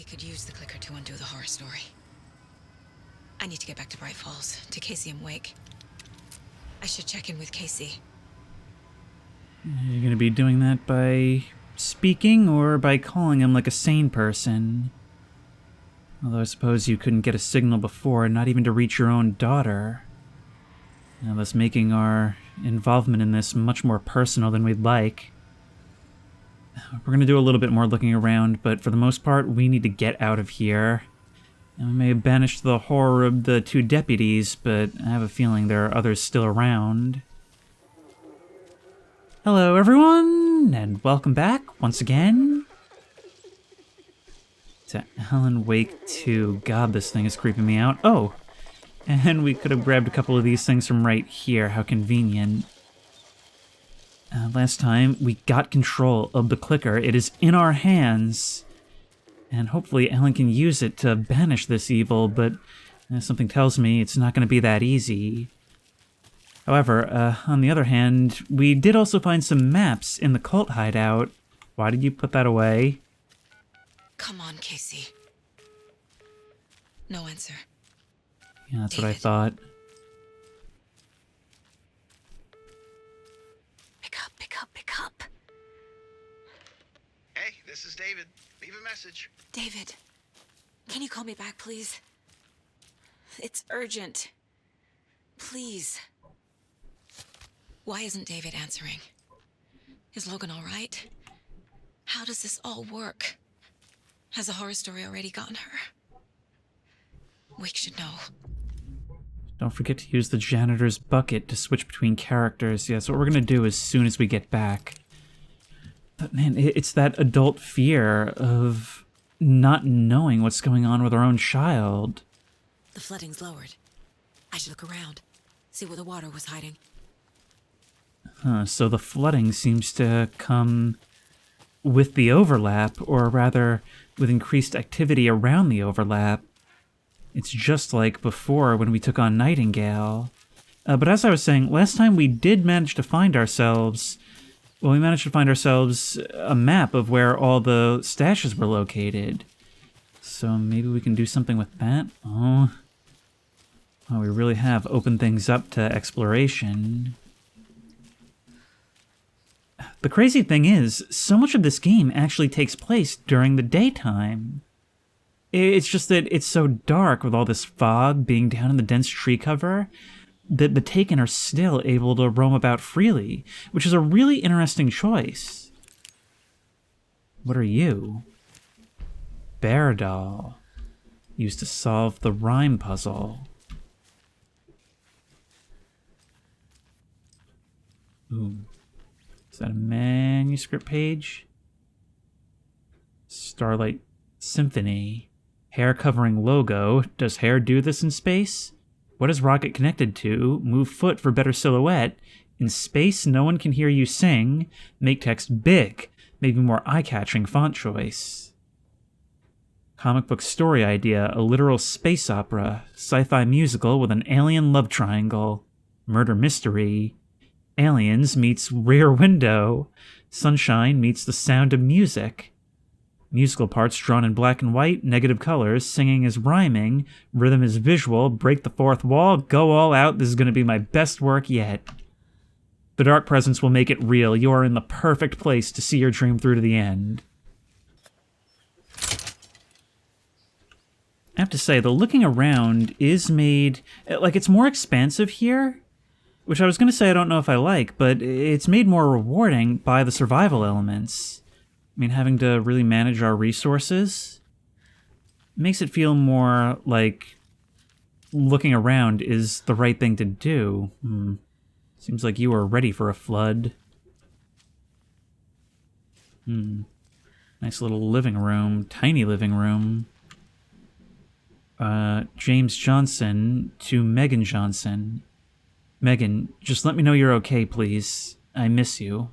could use the clicker to undo the horror story. I need to get back to Bright Falls, to Casey and Wake. I should check in with Casey. You're gonna be doing that by speaking or by calling him like a sane person? Although I suppose you couldn't get a signal before, not even to reach your own daughter. Now, thus making our involvement in this much more personal than we'd like. We're gonna do a little bit more looking around, but for the most part, we need to get out of here. And we may have banished the horror of the two deputies, but I have a feeling there are others still around. Hello, everyone, and welcome back once again to Alan Wake 2. God, this thing is creeping me out. Oh, and we could have grabbed a couple of these things from right here. How convenient. Last time, we got control of the clicker. It is in our hands. And hopefully Alan can use it to banish this evil, but something tells me it's not going to be that easy. However, on the other hand, we did also find some maps in the cult hideout. Why did you put that away? Come on, Casey. No answer. Yeah, that's David. what I thought. Pick up. Hey, this is David. Leave a message. David, can you call me back, please? It's urgent. Please. Why isn't David answering? Is Logan all right? How does this all work? Has the horror story already gotten her? Wake should know. Don't forget to use the janitor's bucket to switch between characters. Yeah, so what we're gonna do as soon as we get back. But man, it's that adult fear of not knowing what's going on with our own child. The flooding's lowered. I should look around, see where the water was hiding. So the flooding seems to come with the overlap, or rather, with increased activity around the overlap. It's just like before when we took on Nightingale. But as I was saying, last time we did manage to find ourselves... Well, we managed to find ourselves a map of where all the stashes were located. So maybe we can do something with that? Oh, we really have opened things up to exploration. The crazy thing is, so much of this game actually takes place during the daytime. It's just that it's so dark with all this fog being down in the dense tree cover that the Taken are still able to roam about freely, which is a really interesting choice. What are you? Bear doll. Used to solve the rhyme puzzle. Ooh. Is that a manuscript page? Starlight Symphony. Hair covering logo. Does hair do this in space? What is rocket connected to? Move foot for better silhouette. In space, no one can hear you sing. Make text big. Maybe more eye-catching font choice. Comic book story idea. A literal space opera. Sci-fi musical with an alien love triangle. Murder mystery. Aliens meets Rear Window. Sunshine meets The Sound of Music. Musical parts drawn in black and white, negative colors, singing is rhyming, rhythm is visual, break the fourth wall, go all out, this is going to be my best work yet. The dark presence will make it real, you are in the perfect place to see your dream through to the end. I have to say, the looking around is made, like it's more expansive here, which I was going to say I don't know if I like, but it's made more rewarding by the survival elements. I mean, having to really manage our resources makes it feel more like looking around is the right thing to do. Seems like you are ready for a flood. Nice little living room, tiny living room. James Johnson to Megan Johnson. Megan, just let me know you're okay, please. I miss you.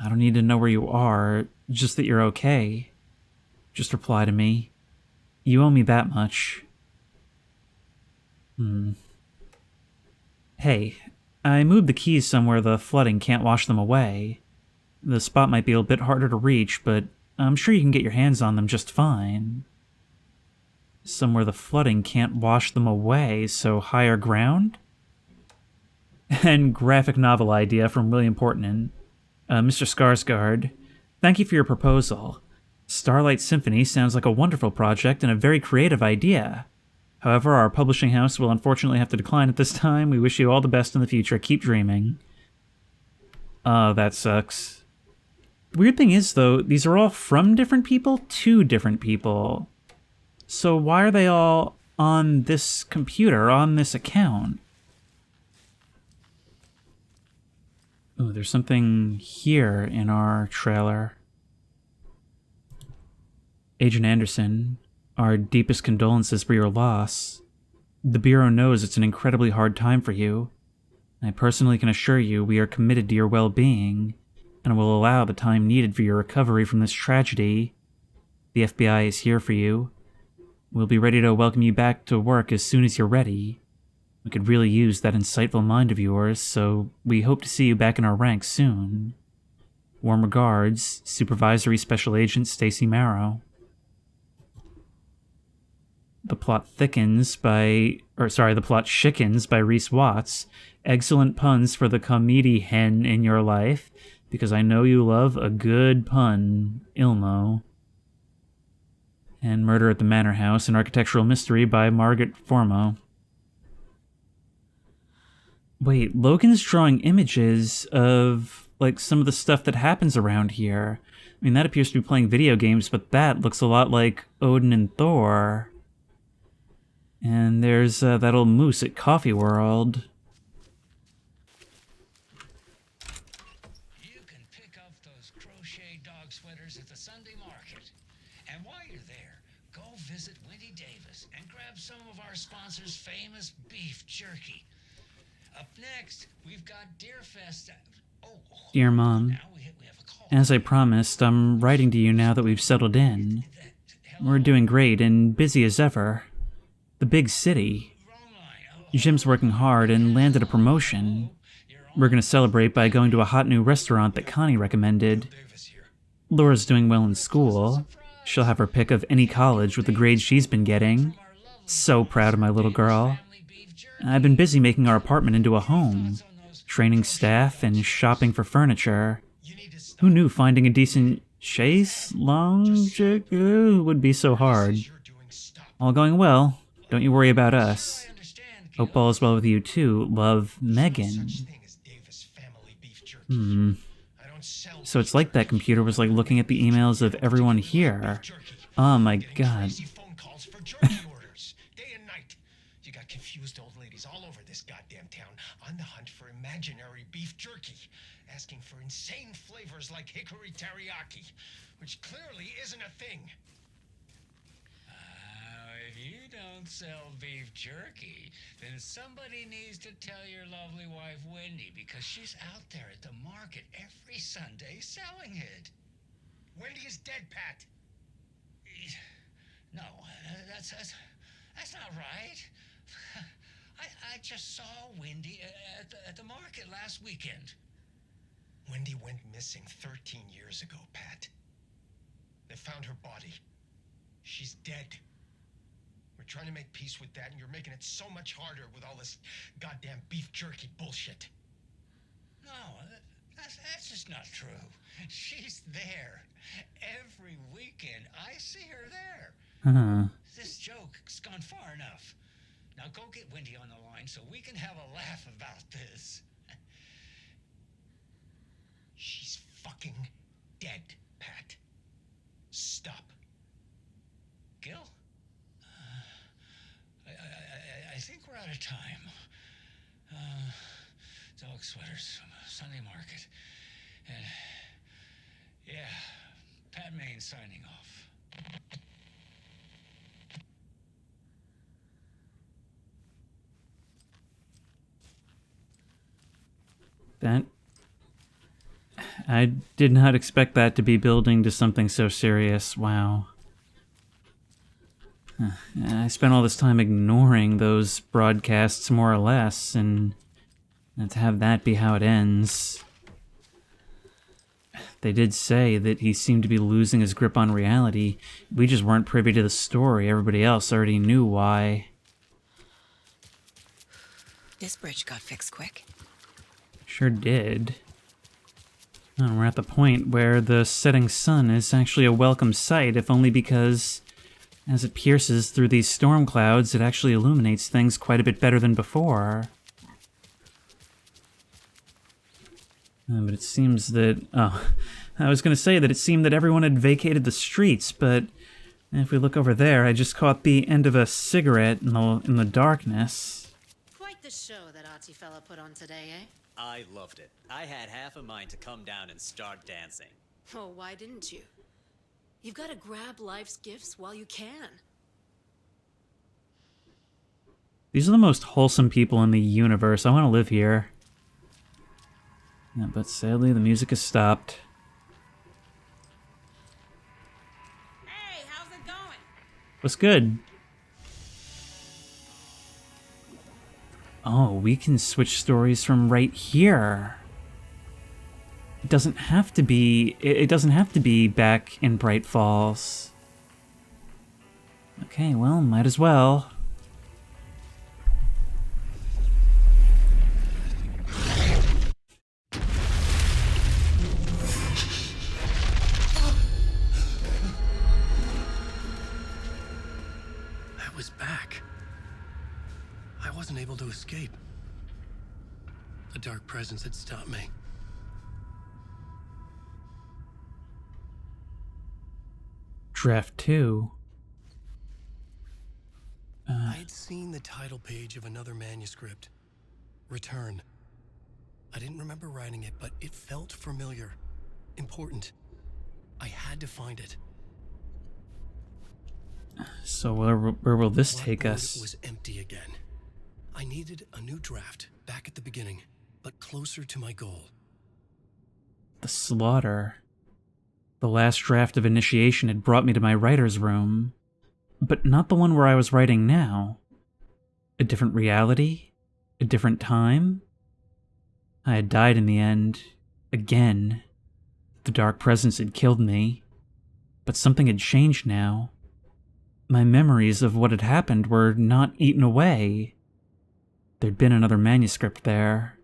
I don't need to know where you are, just that you're okay. Just reply to me. You owe me that much. Hey, I moved the keys somewhere the flooding can't wash them away. The spot might be a bit harder to reach, but I'm sure you can get your hands on them just fine. somewhere the flooding can't wash them away, so higher ground? And graphic novel idea from William Portman. Mr. Skarsgård, thank you for your proposal. Starlight Symphony sounds like a wonderful project and a very creative idea. However, our publishing house will unfortunately have to decline at this time. We wish you all the best in the future. Keep dreaming. Oh, that sucks. The weird thing is, though, these are all from different people to different people. So why are they all on this computer, on this account? Oh, there's something here in our trailer. Agent Anderson, our deepest condolences for your loss. The Bureau knows it's an incredibly hard time for you. I personally can assure you we are committed to your well-being, and will allow the time needed for your recovery from this tragedy. The FBI is here for you. We'll be ready to welcome you back to work as soon as you're ready. We could really use that insightful mind of yours, so we hope to see you back in our ranks soon. Warm regards, Supervisory Special Agent Stacy Marrow. The plot thickens by... the plot chickens by Reese Watts. Excellent puns for the comedy hen in your life, because I know you love a good pun, Ilmo. And Murder at the Manor House, an architectural mystery by Margaret Formo. Wait, Logan's drawing images of, like, some of the stuff that happens around here. I mean, that appears to be playing video games, but that looks a lot like Odin and Thor. And there's that old moose at Coffee World. You can pick up those crochet dog sweaters at the Sunday market. And while you're there, go visit Wendy Davis and grab some of our sponsor's famous beef jerky. Up next, we've got Deerfest. Dear Mom, Now we have a call. as I promised, I'm writing to you now that we've settled in. We're doing great and busy as ever. The big city. Wrong line. Jim's working hard and landed a promotion. We're going to celebrate by going to a hot new restaurant that Connie recommended. Laura's doing well in school. She'll have her pick of any college with the grades she's been getting. So proud of my little girl. I've been busy making our apartment into a home, training staff and shopping for furniture. Who knew finding a decent chaise lounge would be so hard? All going well. Don't you worry about us. Hope all is well with you too. Love, Megan. So it's like that computer was like looking at the emails of everyone here. Oh my god. You got confused old ladies all over this goddamn town on the hunt for imaginary beef jerky, asking for insane flavors like hickory teriyaki, which clearly isn't a thing. If you don't sell beef jerky, then somebody needs to tell your lovely wife Wendy, because she's out there at the market every Sunday selling it. Wendy is dead, Pat. No, that's not right. I just saw Wendy at the market last weekend. Wendy went missing 13 years ago, Pat. They found her body. She's dead. We're trying to make peace with that, and you're making it so much harder with all this goddamn beef jerky bullshit. No, that's just not true. She's there. Every weekend, I see her there. This joke's gone far enough. Now go get Wendy on the line so we can have a laugh about this. She's fucking dead, Pat. Stop. Gil? I think we're out of time. Dog sweaters, Sunday market. And yeah, Pat Maine signing off. That... I did not expect that to be building to something so serious. Wow. I spent all this time ignoring those broadcasts more or less, and to have that be how it ends. They did say that he seemed to be losing his grip on reality. We just weren't privy to the story. Everybody else already knew why. This bridge got fixed quick. Sure did. Oh, we're at the point where the setting sun is actually a welcome sight, if only because as it pierces through these storm clouds, it actually illuminates things quite a bit better than before. But it seems that... Oh, I was going to say that it seemed that everyone had vacated the streets, but if we look over there, I just caught the end of a cigarette in the darkness. Quite the show that artsy fella put on today, eh? I loved it. I had half a mind to come down and start dancing. Oh, why didn't you? You've got to grab life's gifts while you can. These are the most wholesome people in the universe. I want to live here. Yeah, but sadly, the music has stopped. Hey, how's it going? What's good? Oh, we can switch stories from right here. It doesn't have to be... It doesn't have to be back in Bright Falls. Okay, well, might as well. I was back. I wasn't able to escape. A dark presence had stopped me. Draft 2. I had seen the title page of another manuscript. Return. I didn't remember writing it, but it felt familiar. Important. I had to find it. So where will this take Blackwood us? was empty again. I needed a new draft, back at the beginning, but closer to my goal. The slaughter. The last draft of Initiation had brought me to my writer's room, but not the one where I was writing now. A different reality? A different time? I had died in the end. Again. The dark presence had killed me. But something had changed now. My memories of what had happened were not eaten away. There'd been another manuscript there.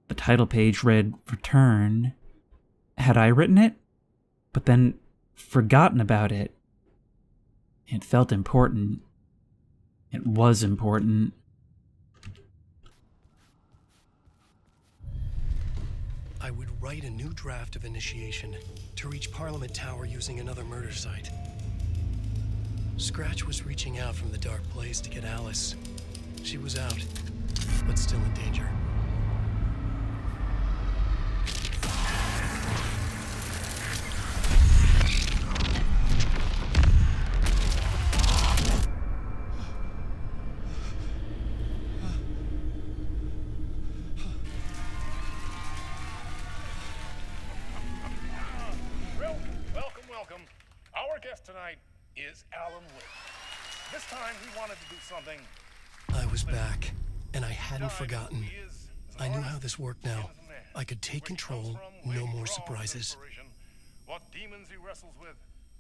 The title page read, Return. Had I written it? But then forgotten about it. It felt important. It was important. I would write a new draft of Initiation to reach Parliament Tower using another murder site. Scratch was reaching out from the dark place to get Alice. She was out, but still in danger. Welcome. Our guest tonight is Alan Wake. This time he wanted to do something. I was back, and I hadn't forgotten. I knew how this worked now. I could take control, no more surprises. What demons he wrestles with.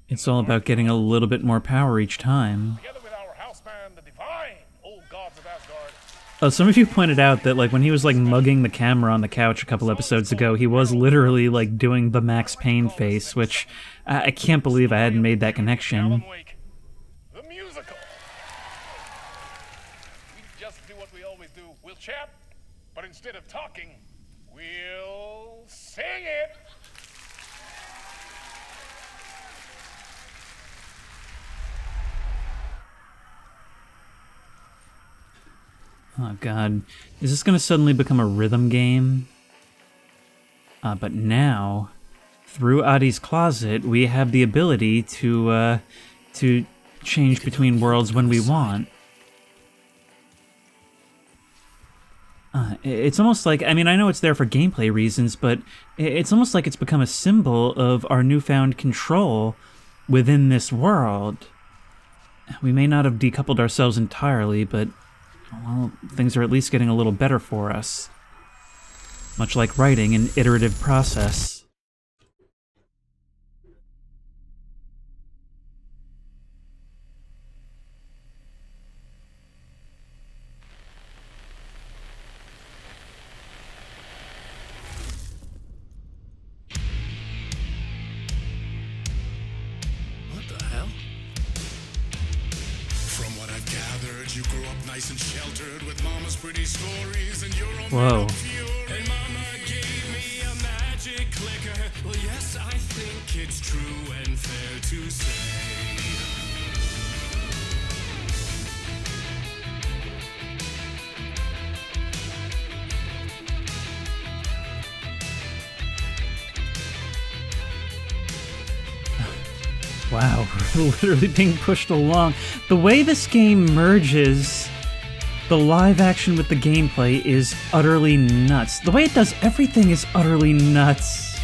It's all about getting a little bit more power each time. Together with our house band, the divine old gods of Asgard. Oh, some of you pointed out that, like, when he was, like, mugging the camera on the couch a couple episodes ago, he was literally, like, doing the Max Payne face, which I can't believe I hadn't made that connection. Alan Wake, the musical. We just do what we always do. We'll chat, but instead of talking, we'll sing it. Oh god, is this gonna suddenly become a rhythm game? But now, through Adi's closet, we have the ability to change between worlds when we want. It's almost like, I mean, I know it's there for gameplay reasons, but it's almost like it's become a symbol of our newfound control within this world. We may not have decoupled ourselves entirely, but well, things are at least getting a little better for us. Much like writing, an iterative process. nice and sheltered with mama's pretty stories and your own Whoa. and mama gave me a magic clicker. Well, yes, I think it's true and fair to say. Wow, we're literally being pushed along. The way this game merges the live action with the gameplay is utterly nuts. The way it does everything is utterly nuts.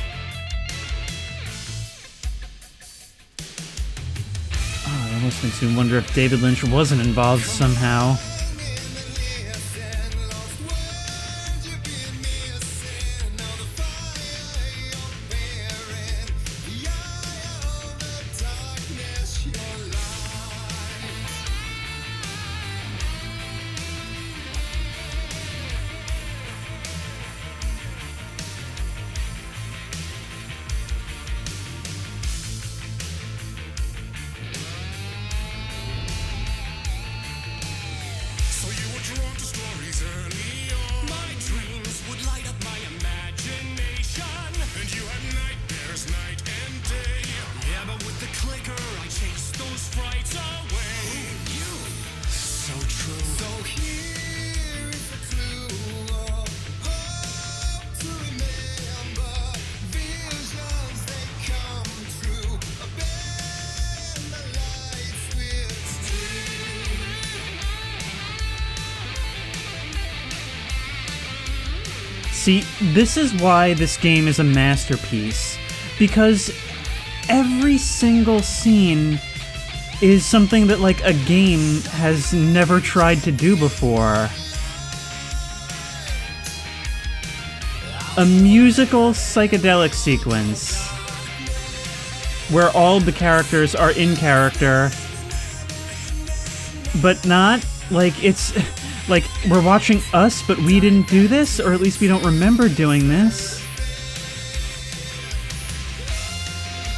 Oh, it almost makes me wonder if David Lynch wasn't involved somehow. See, this is why this game is a masterpiece, because every single scene is something that, like, a game has never tried to do before. A musical psychedelic sequence where all the characters are in character, but not, like, it's... like, we're watching us, but we didn't do this, or at least we don't remember doing this.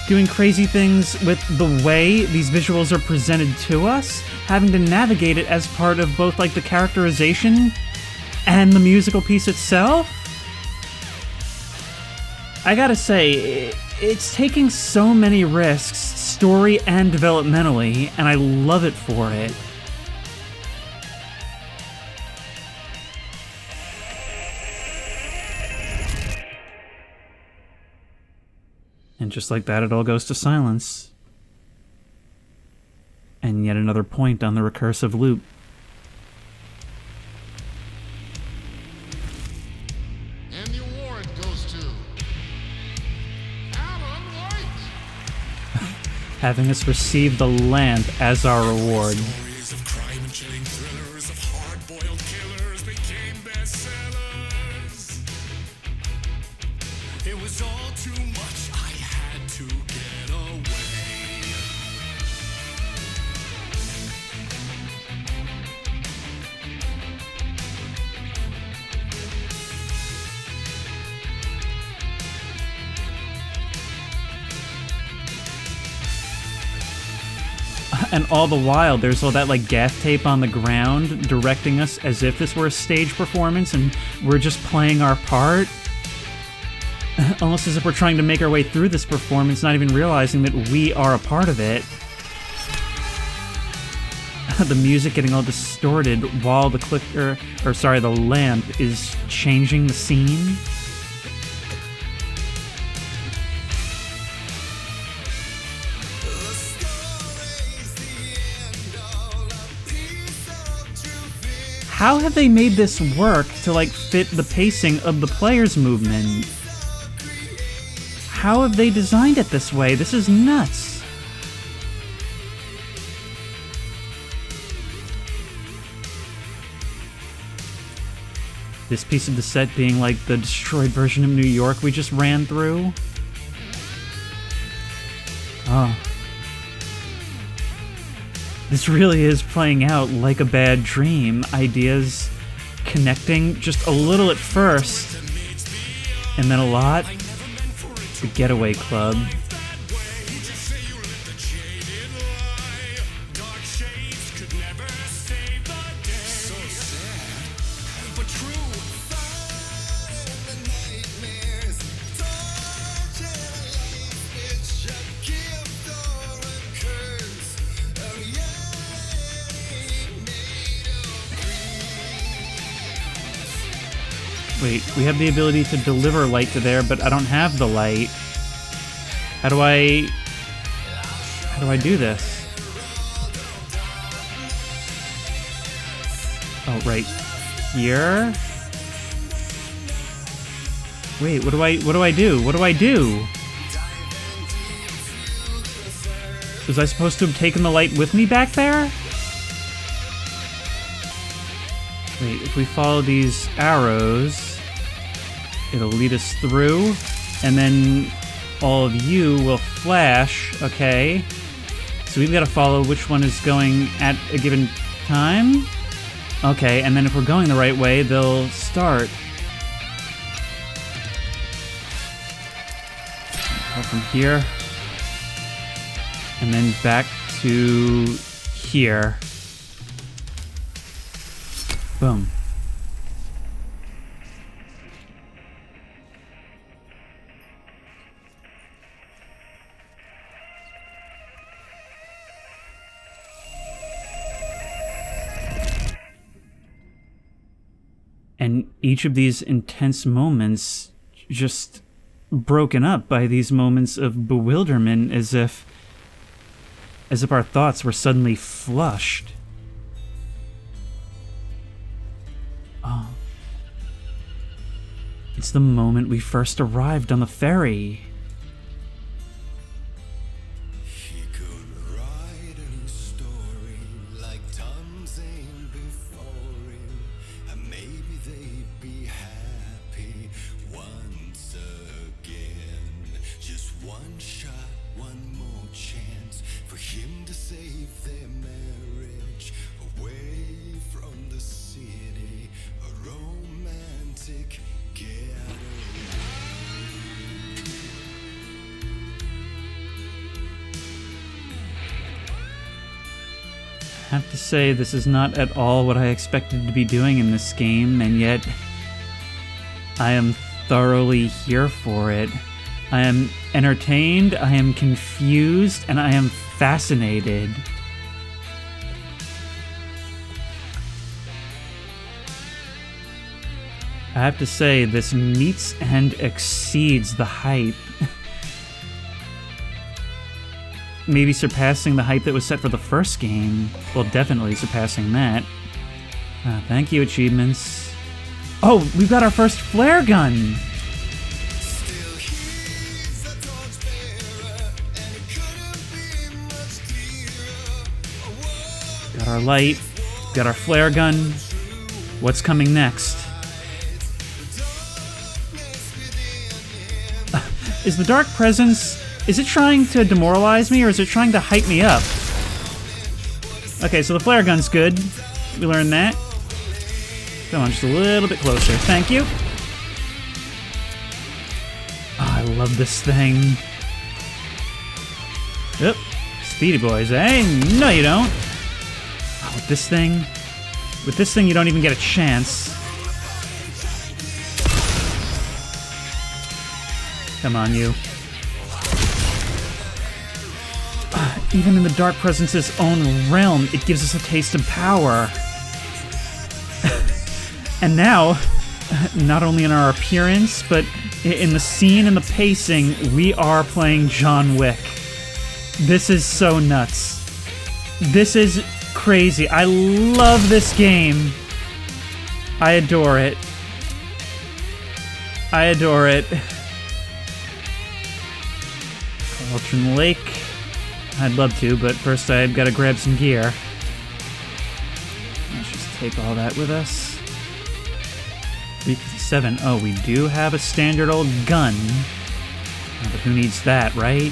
Doing crazy things with the way these visuals are presented to us, having to navigate it as part of both, like, the characterization and the musical piece itself. I gotta say, it's taking so many risks, story and developmentally, and I love it for it. And just like that, it all goes to silence. And yet another point on the recursive loop. And the award goes to Alan White. Having us receive the lamp as our reward. Stories of crime and chilling thrillers of hard-boiled killers became bestsellers. It was all too much. I had to get away. And all the while, there's all that, like, gaff tape on the ground directing us as if this were a stage performance and we're just playing our part. Almost as if we're trying to make our way through this performance, not even realizing that we are a part of it. The music getting all distorted while the clicker, or sorry, the lamp is changing the scene. How have they made this work to, like, fit the pacing of the player's movement? How have they designed it this way? This is nuts. This piece of the set being, like, the destroyed version of New York we just ran through. Oh. This really is playing out like a bad dream. Ideas connecting just a little at first, and then a lot. The Getaway Club. Dark shades could never save the day. So true. Fighting the nightmares, torture life, it's a gift or a curse. A reality made of Wait, we have the ability to deliver light to there, but I don't have the light. How do I do this? Oh, right here. Wait, what do I do? What do I do? Was I supposed to have taken the light with me back there? Wait, if we follow these arrows, it'll lead us through, and then all of you will flash, okay? So we've got to follow which one is going at a given time? Okay, and then if we're going the right way, they'll start. Go from here. And then back to here. Boom. And each of these intense moments just broken up by these moments of bewilderment, as if our thoughts were suddenly flushed. Oh. It's the moment we first arrived on the ferry. He could write a new story like Thomas Zane before him, and maybe they'd be happy once again. Just one shot, one more chance for him to save their marriage away from the city, a romantic getaway. I have to say, this is not at all what I expected to be doing in this game, and yet I am thoroughly here for it. I am entertained, I am confused, and I am fascinated. I have to say, this meets and exceeds the hype. Maybe surpassing the hype that was set for the first game. Well, definitely surpassing that. Thank you, achievements. Oh, we've got our first flare gun! Still he's a torchbearer, and it couldn't be much clearer. Got our light, got our flare gun. What's coming next? Is the dark presence... Is it trying to demoralize me, or is it trying to hype me up? Okay, so the flare gun's good. We learned that. Come on, just a little bit closer. Thank you. Oh, I love this thing. Oop. Speedy boys, eh? No, you don't. Oh, with this thing, you don't even get a chance. Come on, you. Even in the Dark Presence's own realm, it gives us a taste of power. And now, not only in our appearance, but in the scene and the pacing, we are playing John Wick. This is so nuts. This is crazy. I love this game. I adore it. I adore it. Cauldron Lake. I'd love to, but first I've got to grab some gear. Let's just take all that with us. 357. Oh, we do have a standard old gun. But who needs that, right?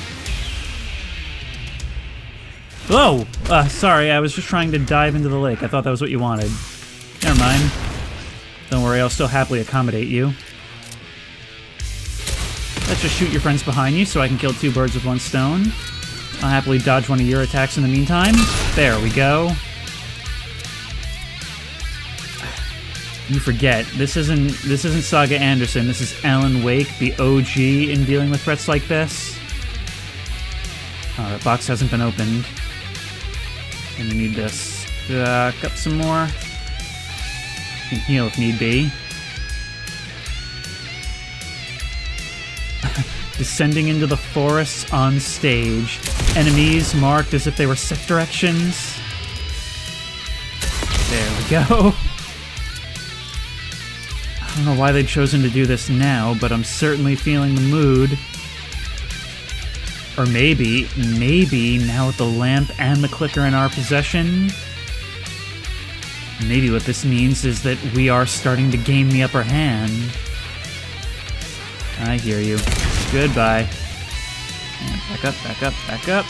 Whoa! Sorry, I was just trying to dive into the lake. I thought that was what you wanted. Never mind. Don't worry, I'll still happily accommodate you. Let's just shoot your friends behind you so I can kill two birds with one stone. I'll happily dodge one of your attacks in the meantime. There we go. You forget, this isn't Saga Anderson, this is Alan Wake, the OG in dealing with threats like this. Oh, that box hasn't been opened. Gonna need to stock up some more. Can heal if need be. Descending into the forests on stage. Enemies marked as if they were set directions. There we go. I don't know why they've chosen to do this now, but I'm certainly feeling the mood. Or maybe now with the lamp and the clicker in our possession, maybe what this means is that we are starting to gain the upper hand. I hear you. Goodbye. And back up, back up, back up.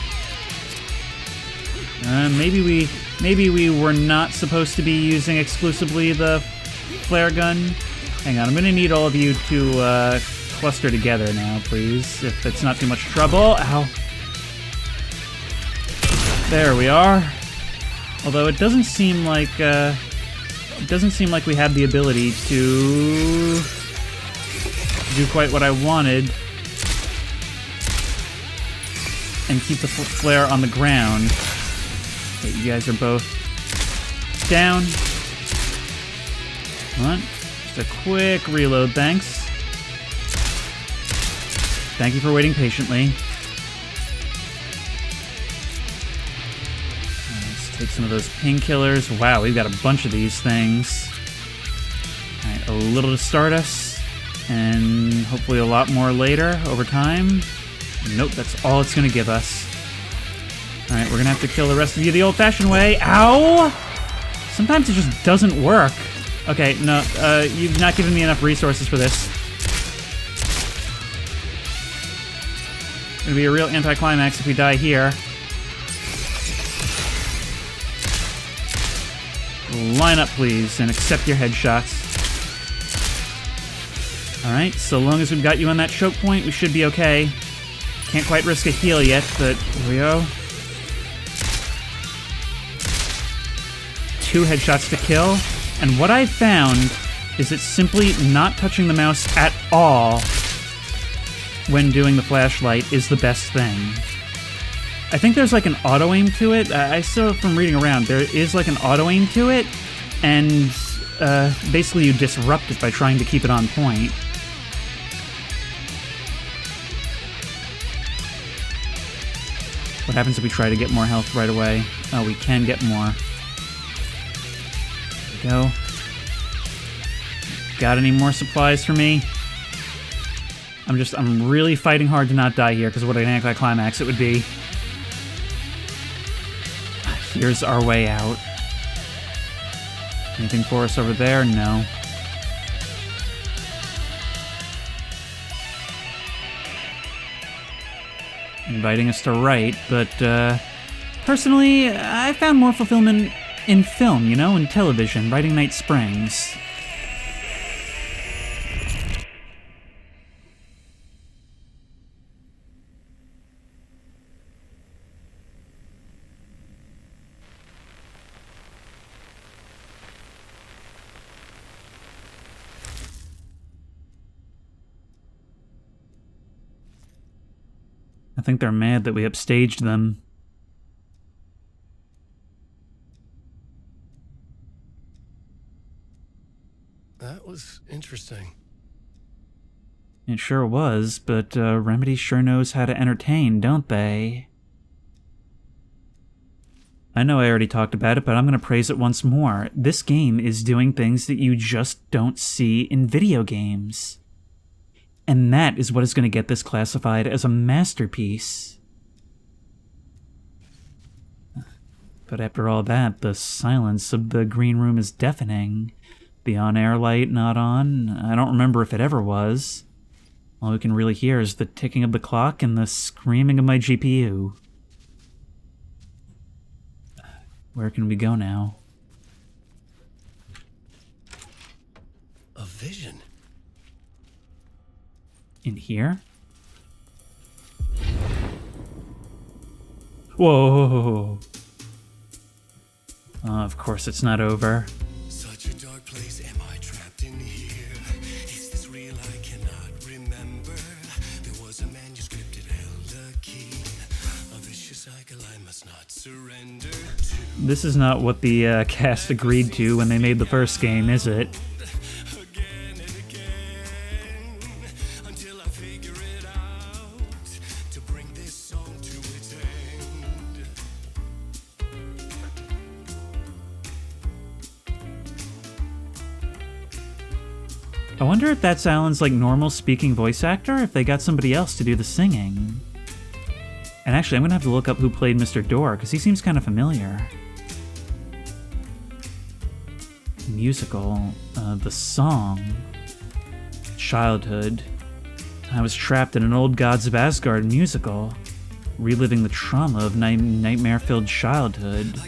Maybe we were not supposed to be using exclusively the flare gun. Hang on, I'm gonna need all of you to cluster together now, please, if it's not too much trouble. Ow. There we are. Although it doesn't seem like we have the ability to do quite what I wanted and keep the flare on the ground. Okay, you guys are both down. Come on. Just a quick reload, thanks. Thank you for waiting patiently. Let's take some of those painkillers. Wow, we've got a bunch of these things. Alright, a little to start us, and hopefully a lot more later over time. Nope, that's all it's gonna give us. Alright, we're gonna have to kill the rest of you the old-fashioned way. Ow! Sometimes it just doesn't work. Okay, no, you've not given me enough resources for this. Gonna be a real anticlimax if we die here. Line up, please, and accept your headshots. Alright, so long as we've got you on that choke point, we should be okay. Can't quite risk a heal yet, but here we go. 2 headshots to kill. And what I've found is that simply not touching the mouse at all when doing the flashlight is the best thing. I think there's like an auto-aim to it. I saw from reading around, there is like an auto-aim to it, and basically you disrupt it by trying to keep it on point. What happens if we try to get more health right away? Oh, we can get more. There we go. Got any more supplies for me? I'm really fighting hard to not die here, because what an anticlimax it would be. Here's our way out. Anything for us over there? No. Inviting us to write, but personally, I found more fulfillment in film, you know, in television, writing Night Springs. I think they're mad that we upstaged them. That was interesting. It sure was, but Remedy sure knows how to entertain, don't they? I know I already talked about it, but I'm going to praise it once more. This game is doing things that you just don't see in video games. And that is what is going to get this classified as a masterpiece. But after all that, the silence of the green room is deafening. The on-air light not on. I don't remember if it ever was. All we can really hear is the ticking of the clock and the screaming of my GPU. Where can we go now? A vision. In here? Whoa! Of course it's not over. Such a dark place. Am I surrender to. This is not what the cast agreed to when they made the first game, is it? Again and again, until I figure it out, to bring this song to its end. I wonder if that's Alan's like normal speaking voice actor, or if they got somebody else to do the singing. And actually, I'm gonna have to look up who played Mr. Door, because he seems kind of familiar. Musical, the song, childhood. I was trapped in an old Gods of Asgard musical, reliving the trauma of nightmare-filled childhood.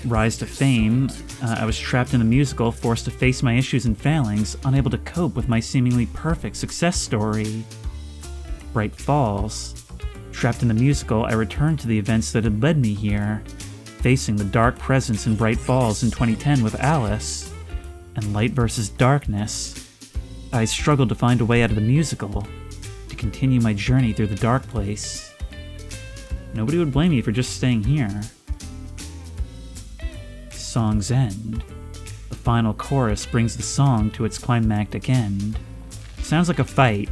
Rise to fame. I was trapped in the musical, forced to face my issues and failings, unable to cope with my seemingly perfect success story. Bright Falls. Trapped in the musical, I returned to the events that had led me here, facing the dark presence in Bright Falls in 2010 with Alice, and Light versus Darkness. I struggled to find a way out of the musical, to continue my journey through the dark place. Nobody would blame me for just staying here. Song's end. The final chorus brings the song to its climactic end. Sounds like a fight.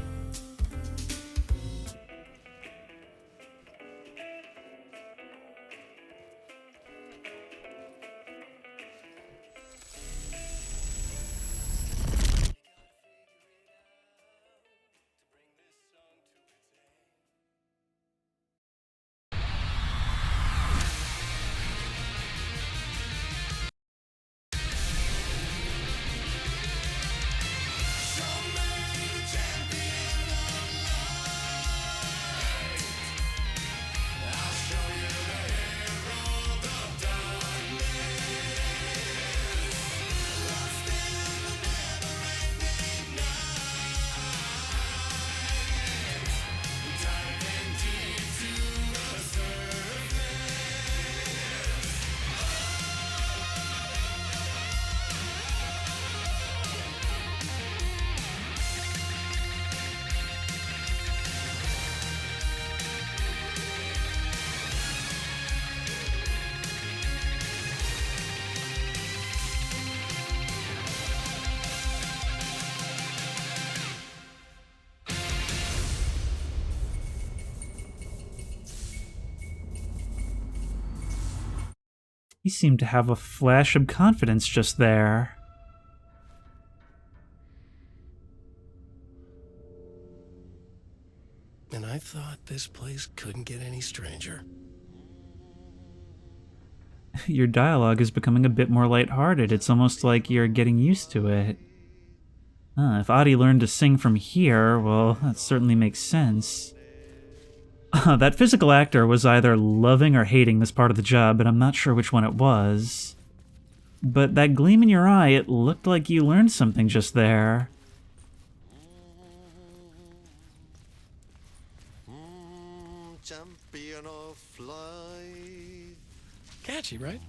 He seemed to have a flash of confidence just there. And I thought this place couldn't get any stranger. Your dialogue is becoming a bit more lighthearted. It's almost like you're getting used to it. If Adi learned to sing from here, well, that certainly makes sense. That physical actor was either loving or hating this part of the job, but I'm not sure which one it was. But that gleam in your eye, it looked like you learned something just there. Champion of light. Catchy, right?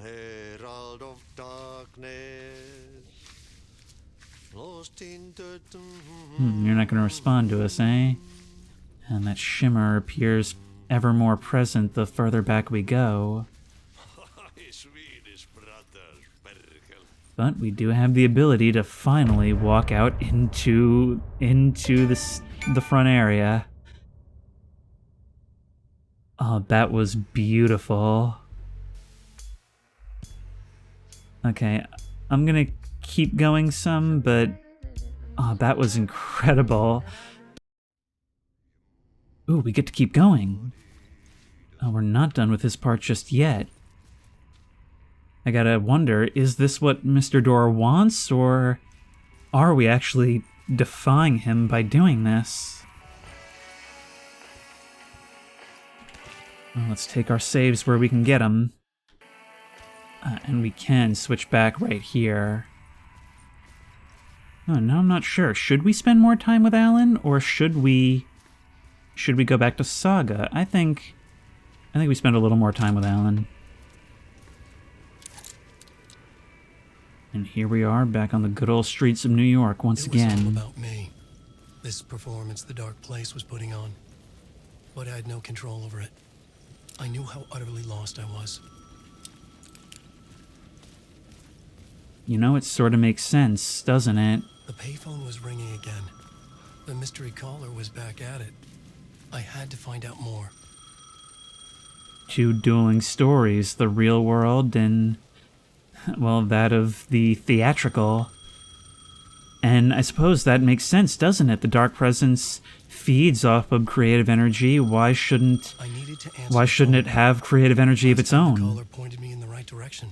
Herald of darkness. Lost in the... You're not going to respond to us, eh? And that shimmer appears ever more present the further back we go. But we do have the ability to finally walk out into the front area. Oh, that was beautiful. Okay, I'm gonna keep going some, but oh, that was incredible. Ooh, we get to keep going. Oh, we're not done with this part just yet. I gotta wonder, is this what Mr. Door wants, or are we actually defying him by doing this? Well, let's take our saves where we can get them. And we can switch back right here. Oh, now I'm not sure. Should we spend more time with Alan, or should we go back to Saga? I think we spend a little more time with Alan. And here we are, back on the good old streets of New York once again. It was all about me. This performance the dark place was putting on. but I had no control over it. I knew how utterly lost I was. You know, it sort of makes sense, doesn't it? The payphone was ringing again. The mystery caller was back at it. I had to find out more. Two dueling stories, the real world and, well, that of the theatrical. And I suppose that makes sense, doesn't it? The dark presence feeds off of creative energy. Why shouldn't it have creative energy of its The own? caller pointed me in the right direction.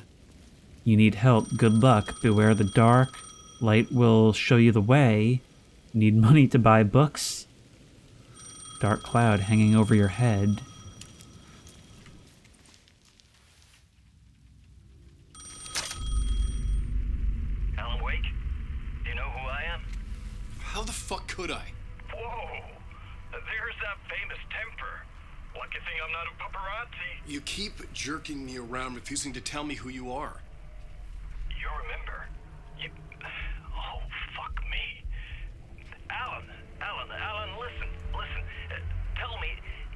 You need help. Good luck. Beware the dark. Light will show you the way. Need money to buy books. Dark cloud hanging over your head. Alan Wake? Do you know who I am? How the fuck could I? Whoa! There's that famous temper. Lucky thing I'm not a paparazzi. You keep jerking me around, refusing to tell me who you are. You remember? Oh, fuck me. Alan, listen. Tell me,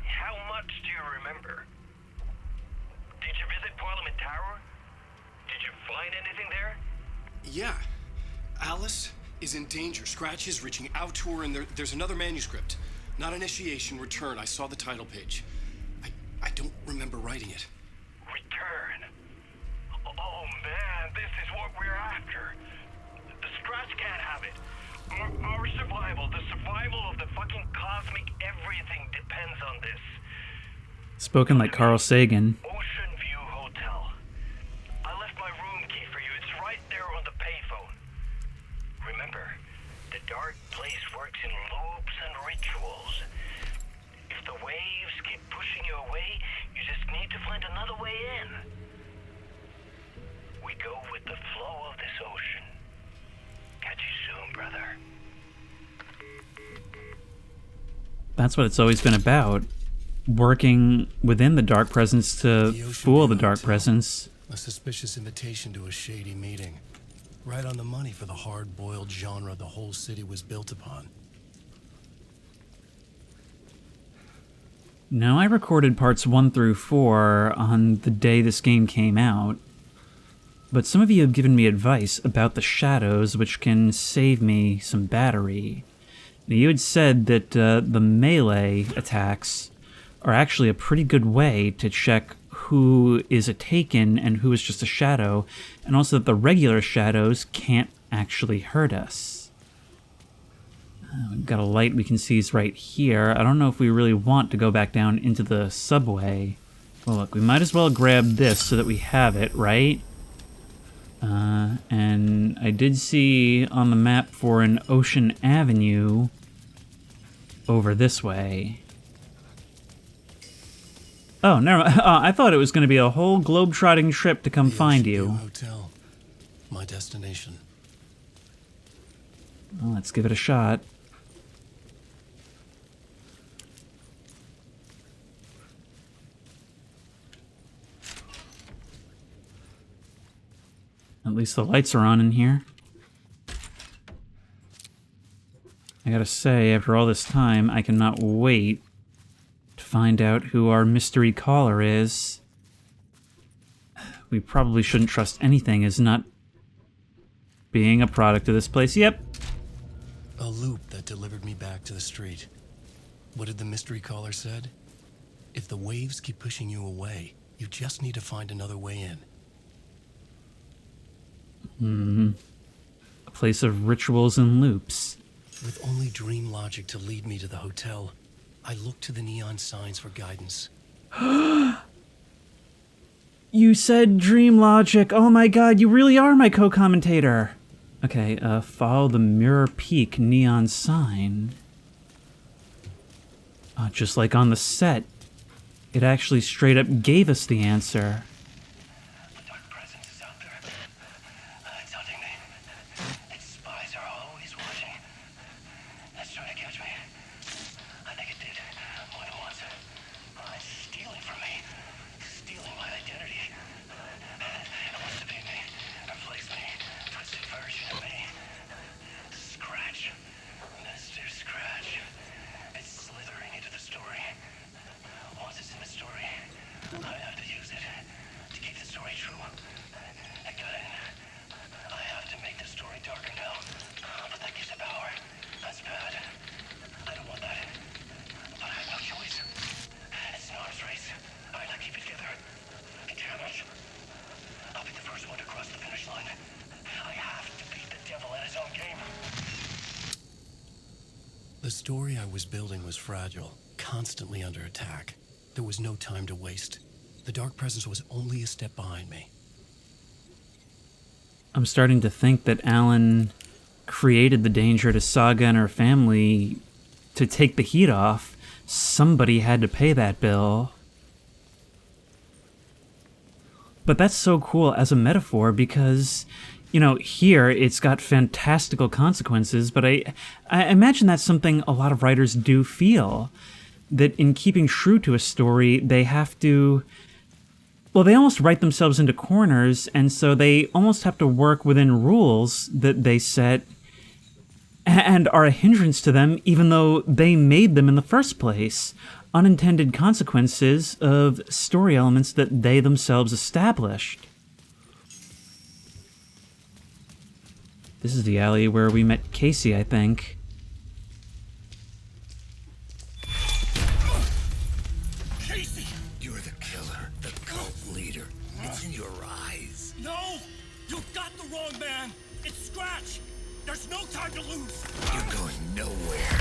how much do you remember? Did you visit Parliament Tower? Did you find anything there? Yeah. Alice is in danger. Scratch is reaching out to her, and there's another manuscript. Not initiation, return. I saw the title page. I don't remember writing it. Return? Oh, man, this is what we're after. The Scratch can't have it. Our survival, the survival of the fucking cosmic everything depends on this. Spoken like Carl Sagan. Ocean View Hotel. I left my room key for you. It's right there on the payphone. Remember, the dark place works in loops and rituals. If the waves keep pushing you away, you just need to find another way in. We go with the flow of this ocean. Catch you soon, brother. That's what it's always been about. Working within the dark presence to fool the dark presence. A suspicious invitation to a shady meeting. Right on the money for the hard-boiled genre the whole city was built upon. Now, I recorded parts 1 through 4 on the day this game came out, but some of you have given me advice about the shadows, which can save me some battery. Now, you had said that the melee attacks are actually a pretty good way to check who is a Taken and who is just a shadow, and also that the regular shadows can't actually hurt us. We've got a light we can see is right here. I don't know if we really want to go back down into the subway. Well, look, we might as well grab this so that we have it, right? And I did see on the map for an Ocean Avenue over this way. Oh, never mind. I thought it was going to be a whole globe-trotting trip to come find you. Hotel. My destination. Well, let's give it a shot. At least the lights are on in here. I gotta say, after all this time, I cannot wait to find out who our mystery caller is. We probably shouldn't trust anything as not being a product of this place. Yep. A loop that delivered me back to the street. What did the mystery caller said? If the waves keep pushing you away, you just need to find another way in. A place of rituals and loops. With only dream logic to lead me to the hotel, I looked to the neon signs for guidance. You said dream logic. Oh my god, you really are my co-commentator. Okay, follow the Mirror Peak neon sign. Just like on the set, it actually straight up gave us the answer. The dark presence is out there. It's hunting me. Its spies are always watching. It's trying to catch me. I think it did more than once. It's stealing from me. Stealing my identity. It wants to be me. Replace me. Twisted version of me. Scratch. Mr. Scratch. It's slithering into the story. The story I was building was fragile, constantly under attack. There was no time to waste. The Dark Presence was only a step behind me. I'm starting to think that Alan created the danger to Saga and her family to take the heat off. Somebody had to pay that bill. But that's so cool as a metaphor because, you know, here it's got fantastical consequences, but I imagine that's something a lot of writers do feel. That in keeping true to a story, they have to... Well, they almost write themselves into corners, and so they almost have to work within rules that they set and are a hindrance to them, even though they made them in the first place. Unintended consequences of story elements that they themselves established. This is the alley where we met Casey, I think. Casey! You're the killer, the cult leader. It's in your eyes. No! You got the wrong man! It's Scratch! There's no time to lose! You're going nowhere.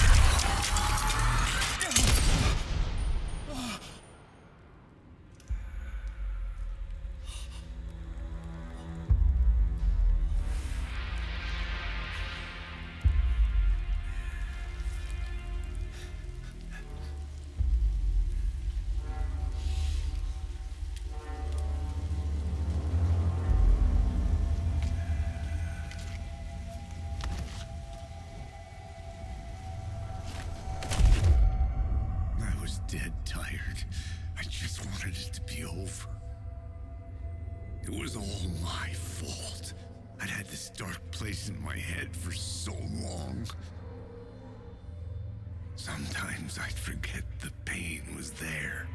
Dead tired. I just wanted it to be over. It was all my fault. I'd had this dark place in my head for so long. Sometimes I'd forget the pain was there.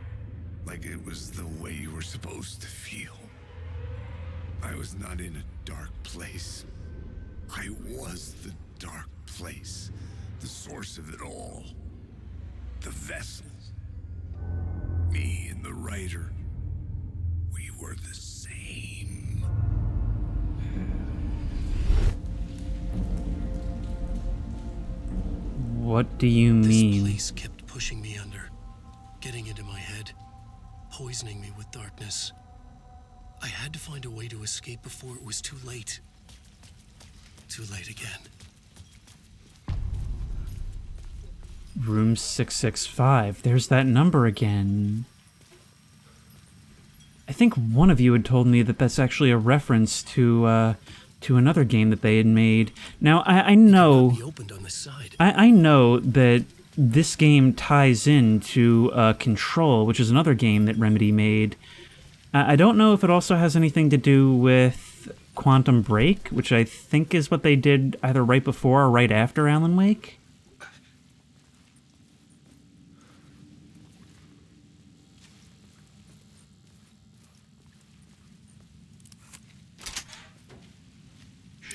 Like it was the way you were supposed to feel. I was not in a dark place. I was the dark place. The source of it all. The vessel. Me and the writer, we were the same. What do you mean? This place kept pushing me under, getting into my head, poisoning me with darkness. I had to find a way to escape before it was too late. Too late again. Room 665. There's that number again. I think one of you had told me that that's actually a reference to another game that they had made. Now, I know... I know that this game ties into Control, which is another game that Remedy made. I don't know if it also has anything to do with Quantum Break, which I think is what they did either right before or right after Alan Wake.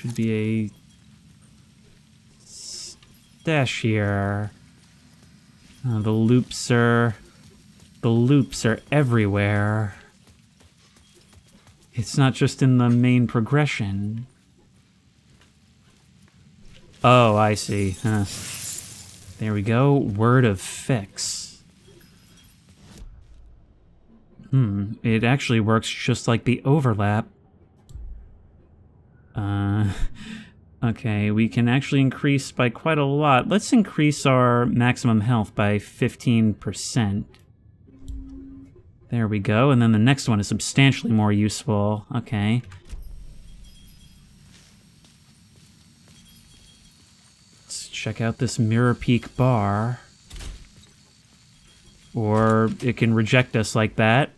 Should be a stash here. The loops are everywhere. It's not just in the main progression. Oh, I see. Huh. There we go. Word of fix. It actually works just like the overlap. Okay, we can actually increase by quite a lot. Let's increase our maximum health by 15%. There we go, and then the next one is substantially more useful. Okay. Let's check out this Mirror Peak bar. Or it can reject us like that.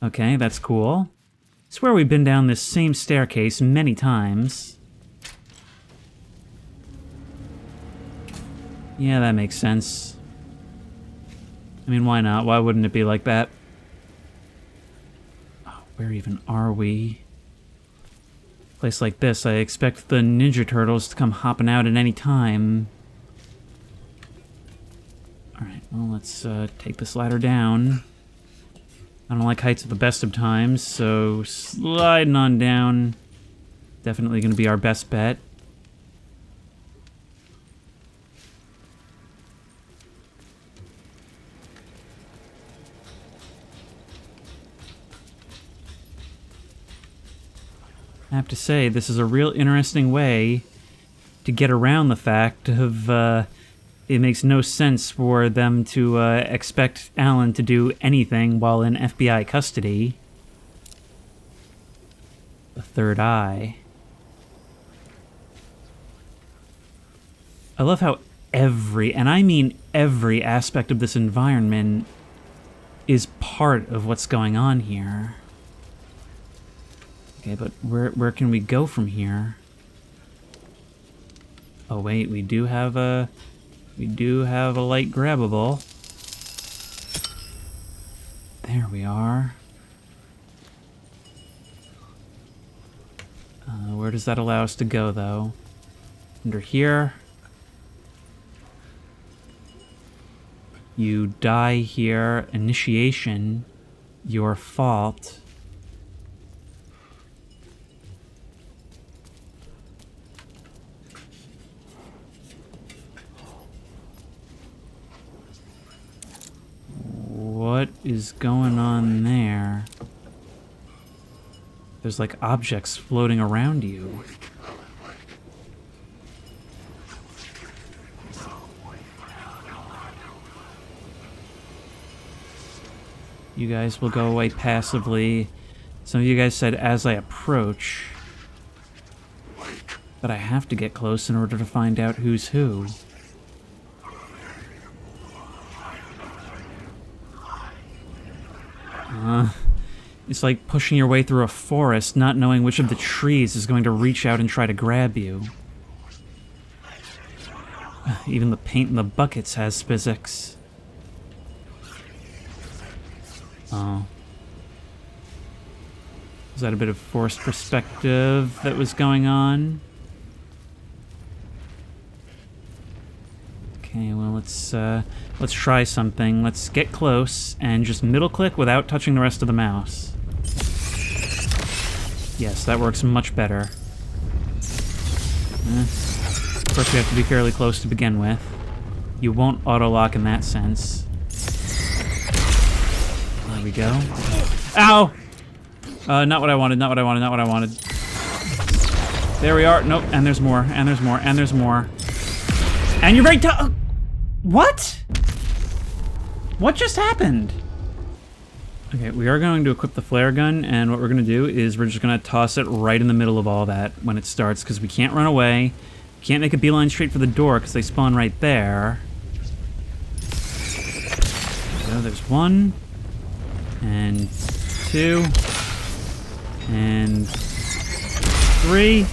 Okay, that's cool. I swear we've been down this same staircase many times. Yeah, that makes sense. I mean, why not? Why wouldn't it be like that? Oh, where even are we? Place like this, I expect the Ninja Turtles to come hopping out at any time. Alright, well, let's take this ladder down. I don't like heights at the best of times, so sliding on down. Definitely going to be our best bet. have to say, this is a real interesting way to get around the fact of it makes no sense for them to expect Alan to do anything while in FBI custody. The third eye. I love how every, and I mean every aspect of this environment is part of what's going on here. Okay, but where can we go from here? Oh wait, we do have a light grabbable. There we are. Where does that allow us to go, though? Under here. You die here. Initiation. Your fault. What is going on there? There's like objects floating around you. You guys will go away passively. Some of you guys said as I approach. But I have to get close in order to find out who's who. It's like pushing your way through a forest, not knowing which of the trees is going to reach out and try to grab you. Even the paint in the buckets has physics. Oh. Was that a bit of forced perspective that was going on? Okay, well, let's try something. Let's get close and just middle click without touching the rest of the mouse. Yes, that works much better. Of course, we have to be fairly close to begin with. You won't auto-lock in that sense. There we go. Ow! Not what I wanted, not what I wanted, not what I wanted. There we are. Nope, and there's more, and there's more, and there's more. And you're right to... What? What just happened? Okay, we are going to equip the flare gun, and what we're going to do is we're just going to toss it right in the middle of all that when it starts, because we can't run away. We can't make a beeline straight for the door, because they spawn right there. So there's 1, and 2, and 3.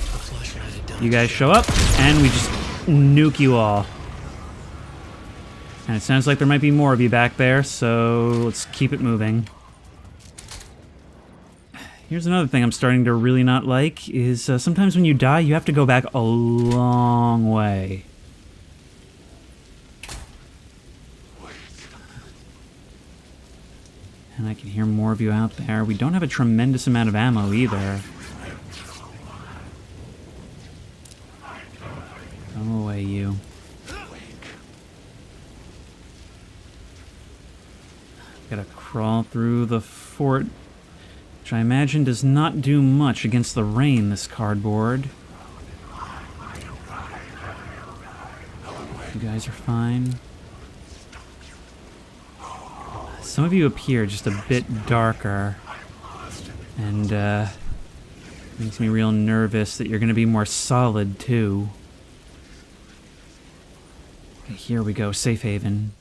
You guys show up, and we just nuke you all. And it sounds like there might be more of you back there, so let's keep it moving. Here's another thing I'm starting to really not like, is sometimes when you die, you have to go back a long way. And I can hear more of you out there. We don't have a tremendous amount of ammo either. Go away, you. Gotta crawl through the fort, which I imagine does not do much against the rain, this cardboard. You guys are fine. Some of you appear just a bit darker, and makes me real nervous that you're gonna be more solid, too. Okay, here we go, safe haven.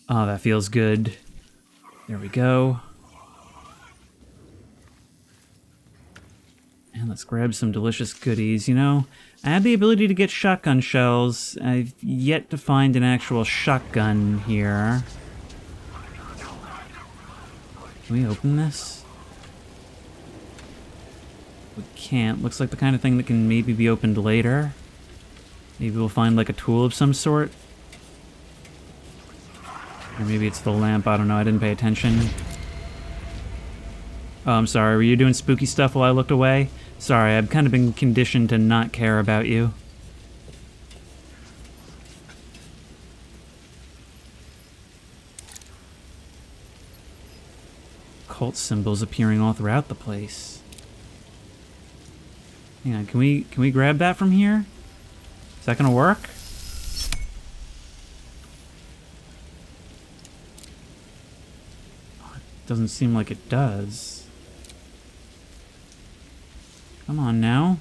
Oh, that feels good. There we go. And let's grab some delicious goodies. You know, I have the ability to get shotgun shells. I've yet to find an actual shotgun here. Can we open this? We can't. Looks like the kind of thing that can maybe be opened later. Maybe we'll find like a tool of some sort. Or maybe it's the lamp, I don't know, I didn't pay attention. Oh, I'm sorry, were you doing spooky stuff while I looked away? Sorry, I've kind of been conditioned to not care about you. Cult symbols appearing all throughout the place. Hang on, can we grab that from here? Is that gonna work? Oh, it doesn't seem like it does. Come on now.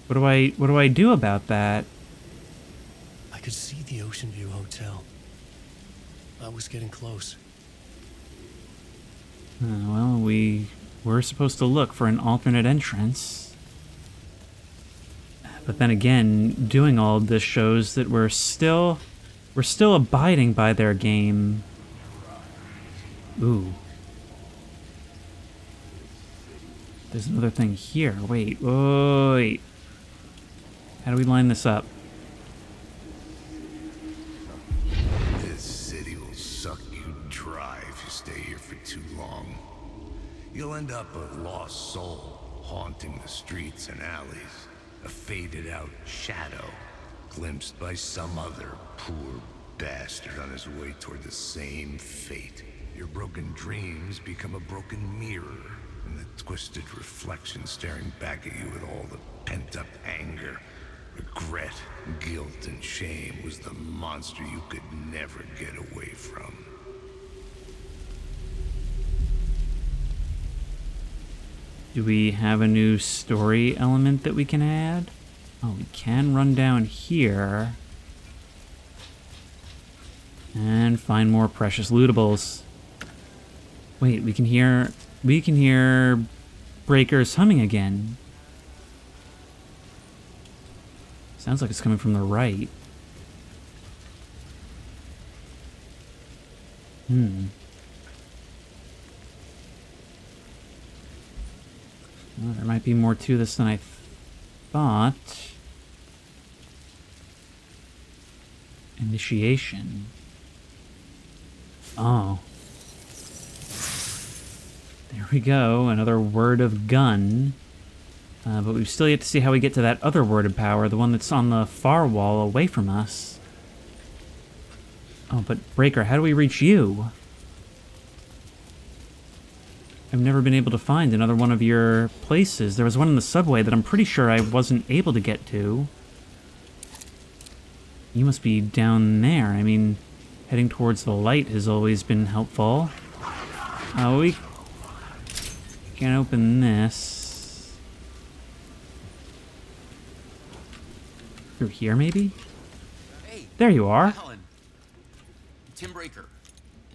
What do I do about that? I could see the Ocean View Hotel. I was getting close. Well, we were supposed to look for an alternate entrance. But then again, doing all of this shows that we're still abiding by their game. Ooh. There's another thing here. Wait. How do we line this up? This city will suck you dry if you stay here for too long. You'll end up a lost soul, haunting the streets and alleys. A faded-out shadow, glimpsed by some other poor bastard on his way toward the same fate. Your broken dreams become a broken mirror, and the twisted reflection staring back at you with all the pent-up anger, regret, guilt, and shame was the monster you could never get away from. Do we have a new story element that we can add? Oh, we can run down here and find more precious lootables. Wait, we can hear breakers humming again. Sounds like it's coming from the right. Well, there might be more to this than I thought. Initiation. Oh. There we go, another word of gun. But we've still yet to see how we get to that other word of power, the one that's on the far wall away from us. Oh, but Breaker, how do we reach you? I've never been able to find another one of your places. There was one in the subway that I'm pretty sure I wasn't able to get to. You must be down there. I mean, heading towards the light has always been helpful. We can open this. Through here, maybe? Hey, there you are. Alan. Tim Breaker,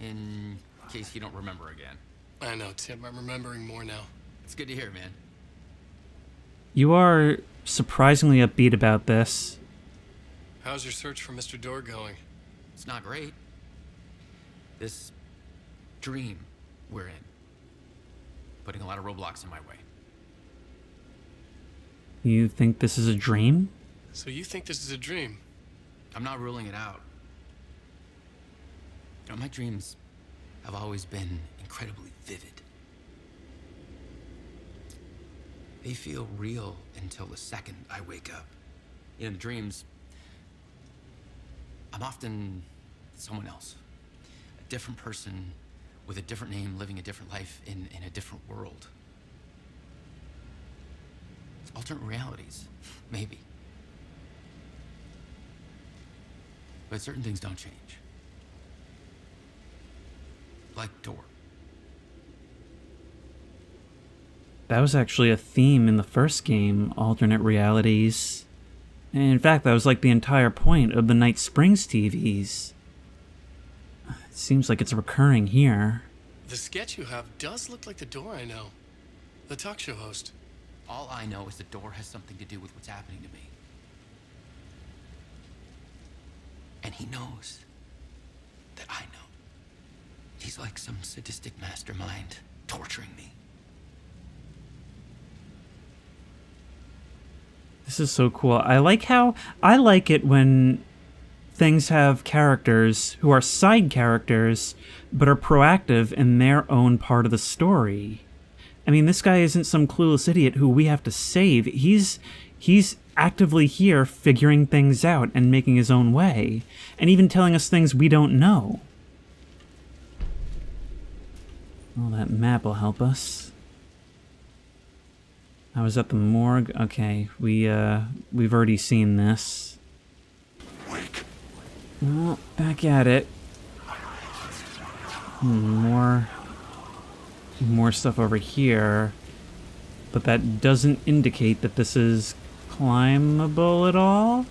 in case you don't remember again. I know, Tim. I'm remembering more now. It's good to hear, man. You are surprisingly upbeat about this. How's your search for Mr. Door going? It's not great. This dream we're in, putting a lot of roadblocks in my way. You think this is a dream? So you think this is a dream? I'm not ruling it out. You know, my dreams have always been incredibly vivid. They feel real until the second I wake up. In the dreams, I'm often someone else. A different person with a different name, living a different life in a different world. Alternate realities, maybe. But certain things don't change. Like Door. That was actually a theme in the first game, alternate realities. And in fact, that was like the entire point of the Night Springs TVs. It seems like it's recurring here. The sketch you have does look like the Door I know. The talk show host. All I know is the Door has something to do with what's happening to me. And he knows that I know. He's like some sadistic mastermind torturing me. This is so cool. I like it when things have characters who are side characters, but are proactive in their own part of the story. I mean, this guy isn't some clueless idiot who we have to save. He's actively here figuring things out and making his own way, and even telling us things we don't know. Well, that map will help us. I was at the morgue. Okay, we've already seen this. Well, back at it. More stuff over here, but that doesn't indicate that this is climbable at all.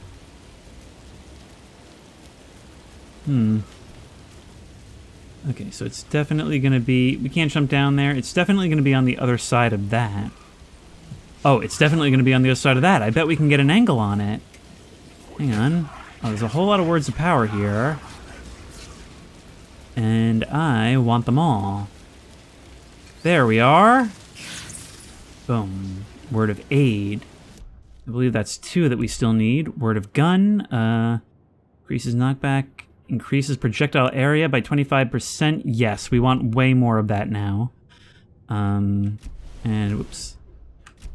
Okay, so it's definitely gonna be, we can't jump down there. It's definitely gonna be on the other side of that. Oh, it's definitely gonna be on the other side of that. I bet we can get an angle on it. Hang on. Oh, there's a whole lot of words of power here. And I want them all. There we are. Boom. Word of aid. I believe that's 2 that we still need. Word of gun. Increases knockback. Increases projectile area by 25%. Yes, we want way more of that now. And whoops.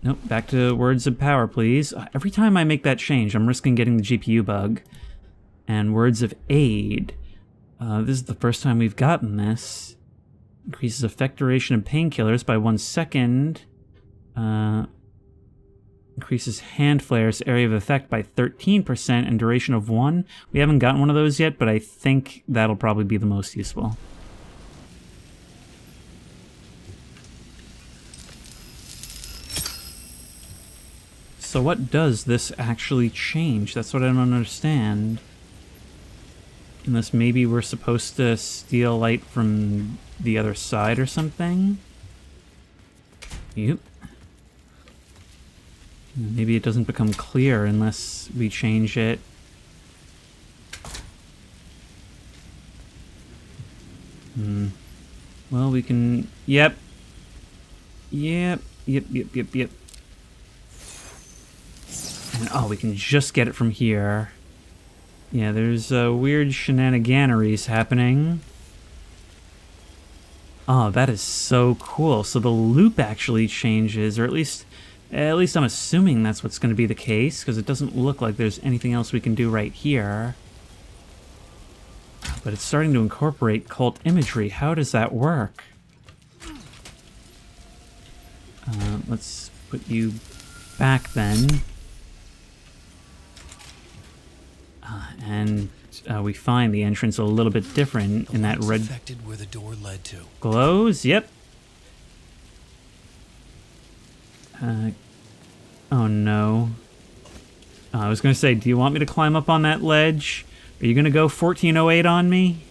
Nope, back to words of power, please. Every time I make that change, I'm risking getting the GPU bug. And words of aid. This is the first time we've gotten this. Increases effect duration of painkillers by 1 second. Increases hand flares area of effect by 13% and duration of 1. We haven't gotten one of those yet, but I think that'll probably be the most useful. So what does this actually change? That's what I don't understand. Unless maybe we're supposed to steal light from the other side or something? Yep. Maybe it doesn't become clear unless we change it. Well, we can... Yep. And, oh, we can just get it from here. Yeah, there's weird shenaniganeries happening. Oh, that is so cool. So the loop actually changes, or at least I'm assuming that's what's going to be the case, because it doesn't look like there's anything else we can do right here. But it's starting to incorporate cult imagery. How does that work? Let's put you back then. And we find the entrance a little bit different in that red affected where the door led to. Glows. Yep. Oh no. I was gonna say, do you want me to climb up on that ledge? Are you gonna go 1408 on me?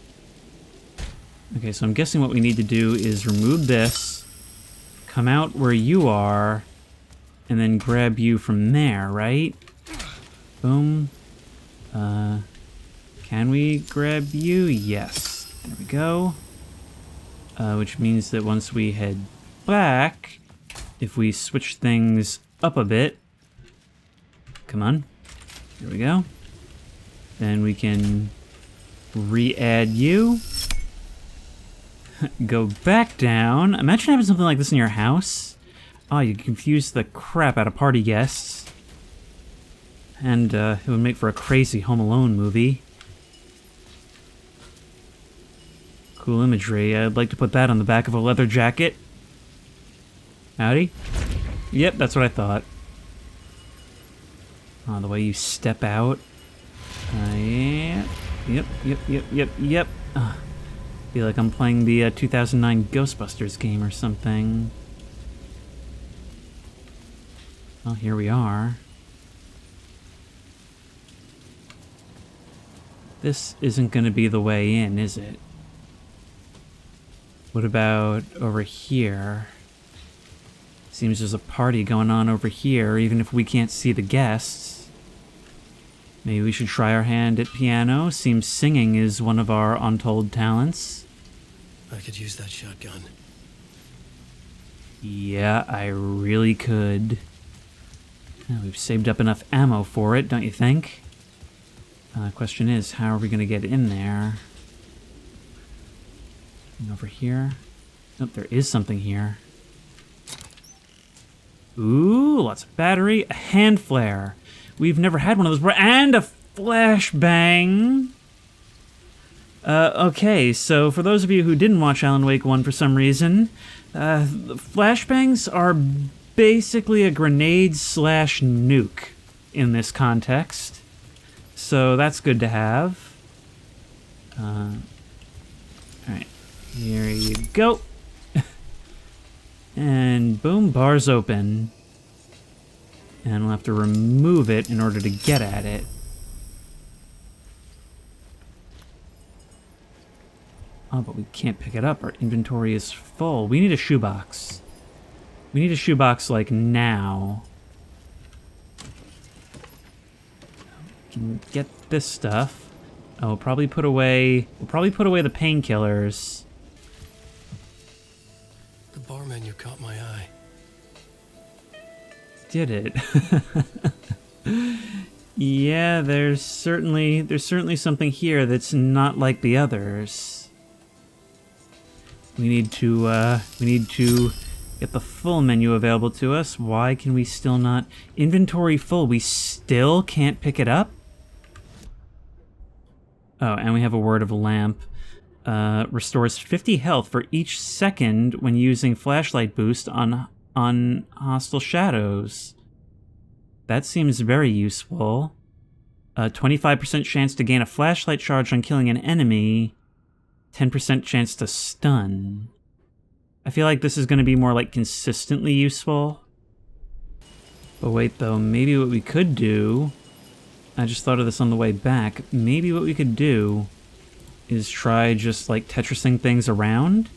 Okay, so I'm guessing what we need to do is remove this, come out where you are, and then grab you from there, right? Boom. Can we grab you? Yes. There we go. Which means that once we head back, if we switch things up a bit, come on, there we go, then we can re-add you, go back down. Imagine having something like this in your house. Oh, you confuse the crap out of party guests. And it would make for a crazy Home Alone movie. Cool imagery. I'd like to put that on the back of a leather jacket. Howdy? Yep, that's what I thought. Oh, the way you step out. Yeah. Yep. Feel like I'm playing the 2009 Ghostbusters game or something. Well, here we are. This isn't going to be the way in, is it? What about over here? Seems there's a party going on over here, even if we can't see the guests. Maybe we should try our hand at piano. Seems singing is one of our untold talents. I could use that shotgun. Yeah, I really could. We've saved up enough ammo for it, don't you think? Question is, how are we going to get in there? And over here? Nope, there is something here. Ooh, lots of battery. A hand flare. We've never had one of those. And a flashbang. Okay, so for those of you who didn't watch Alan Wake 1 for some reason, the flashbangs are basically a grenade slash nuke in this context. So that's good to have. Alright, here you go. And boom, bar's open. And we'll have to remove it in order to get at it. Oh, but we can't pick it up. Our inventory is full. We need a shoebox. We need a shoebox, like, now. We can get this stuff. Oh, we'll probably put away the painkillers. The bar menu caught my eye. Did it? Yeah, there's certainly something here that's not like the others. We need to get the full menu available to us. Why can we still not? Inventory full. We still can't pick it up? Oh, and we have a word of lamp. Restores 50 health for each second when using flashlight boost on hostile shadows. That seems very useful. 25% chance to gain a flashlight charge on killing an enemy. 10% chance to stun. I feel like this is going to be more like consistently useful. But wait though, maybe what we could do... I just thought of this on the way back. Maybe what we could do is try just like Tetrising things around.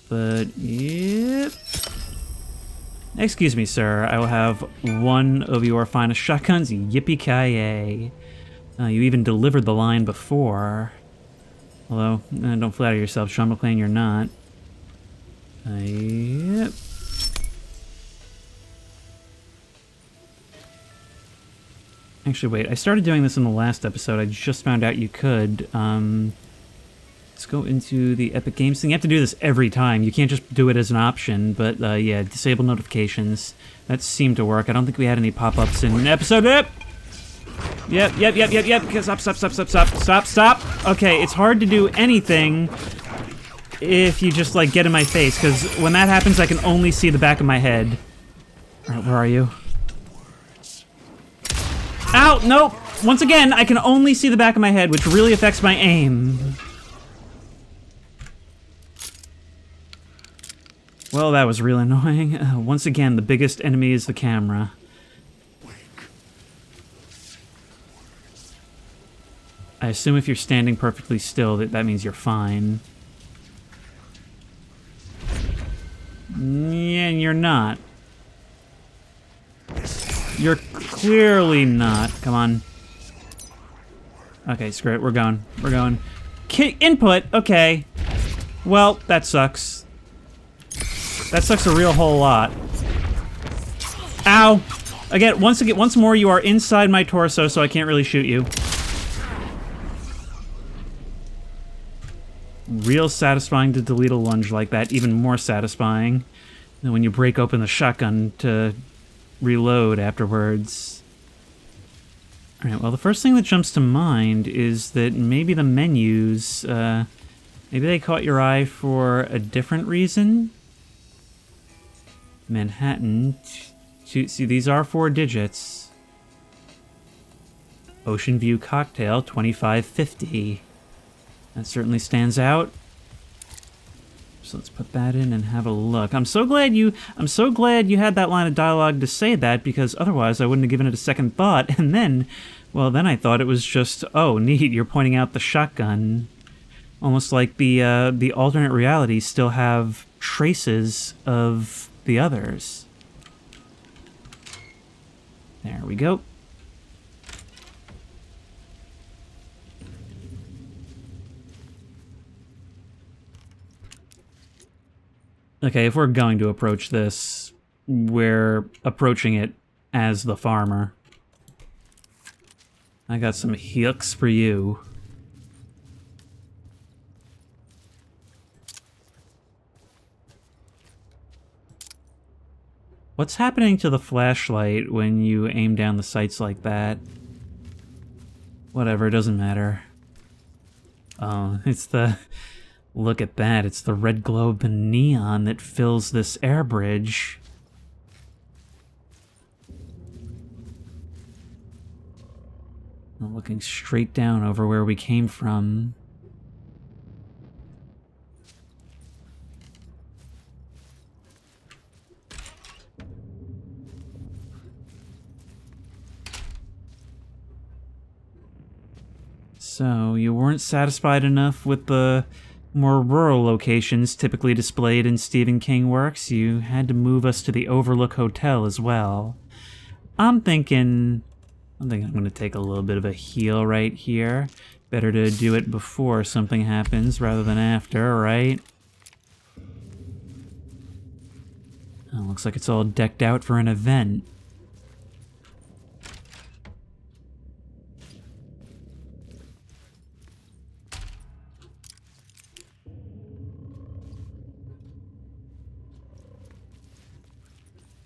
But, yep. Excuse me, sir. I will have one of your finest shotguns. Yippee-ki-yay. You even delivered the line before. Although, don't flatter yourself, Sean McClane, you're not. Yep. Actually, wait. I started doing this in the last episode. I just found out you could. Let's go into the Epic Games thing. You have to do this every time. You can't just do it as an option. But, yeah, disable notifications. That seemed to work. I don't think we had any pop-ups in episode... Yep. Stop. Okay, it's hard to do anything if you just, like, get in my face. Because when that happens, I can only see the back of my head. Alright, where are you? Ow! Nope! Once again, I can only see the back of my head, which really affects my aim. Well, that was really annoying. Once again, the biggest enemy is the camera. I assume if you're standing perfectly still, that means you're fine. Yeah, and you're not. You're clearly not. Come on. Okay, screw it. We're going. Input? Okay. Well, that sucks. That sucks a real whole lot. Ow! Again, once more, you are inside my torso, so I can't really shoot you. Real satisfying to delete a lunge like that. Even more satisfying than when you break open the shotgun to reload afterwards. Alright, well, the first thing that jumps to mind is that maybe the menus, maybe they caught your eye for a different reason? Manhattan. See, these are 4 digits. Ocean View Cocktail, 2550. That certainly stands out. So let's put that in and have a look. I'm so glad you had that line of dialogue to say that, because otherwise I wouldn't have given it a second thought. And then, well, then I thought it was just, oh, neat, you're pointing out the shotgun. Almost like the alternate realities still have traces of the others. There we go. Okay, if we're going to approach this, we're approaching it as the farmer. I got some hooks for you. What's happening to the flashlight when you aim down the sights like that? Whatever, it doesn't matter. Oh, it's the... Look at that, it's the red globe and neon that fills this air bridge. Looking straight down over where we came from. So, you weren't satisfied enough with the more rural locations typically displayed in Stephen King works. You had to move us to the Overlook Hotel as well. I'm thinking I'm going to take a little bit of a heal right here. Better to do it before something happens rather than after, right? Oh, looks like it's all decked out for an event.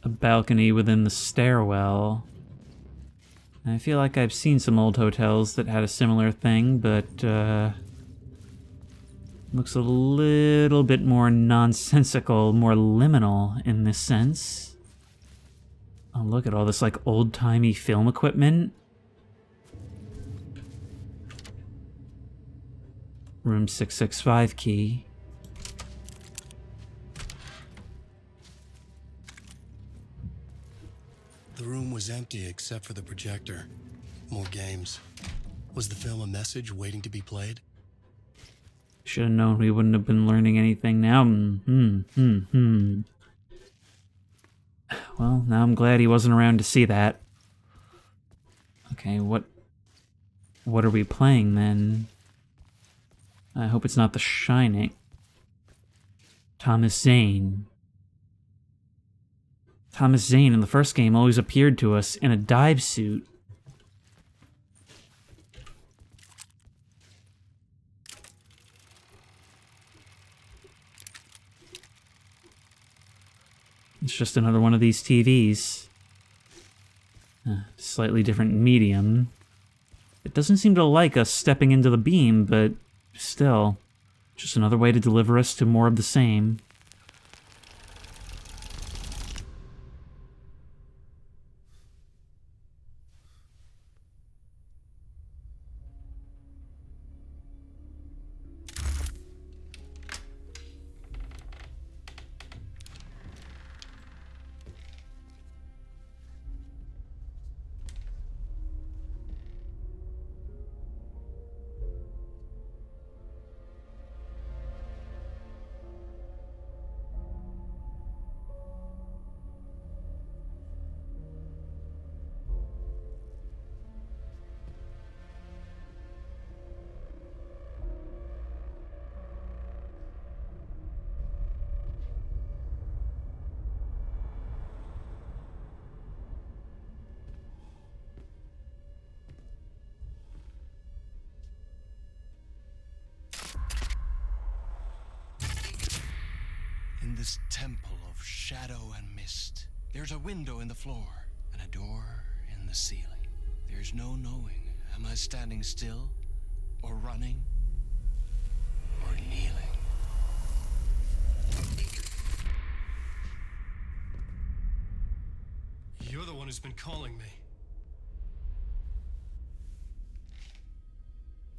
A balcony within the stairwell. I feel like I've seen some old hotels that had a similar thing, but looks a little bit more nonsensical, more liminal in this sense. Oh, look at all this like old-timey film equipment. Room 665 key. The room was empty except for the projector. More games. Was the film a message waiting to be played? Should have known we wouldn't have been learning anything now. Well, now I'm glad he wasn't around to see that. Okay, what are we playing then? I hope it's not The Shining. Thomas Zane. Thomas Zane in the first game always appeared to us in a dive suit. It's just another one of these TVs. Slightly different medium. It doesn't seem to like us stepping into the beam, but still, just another way to deliver us to more of the same. In this temple of shadow and mist, there's a window in the floor and a door in the ceiling. There's no knowing, am I standing still, or running, or kneeling? You're the one who's been calling me.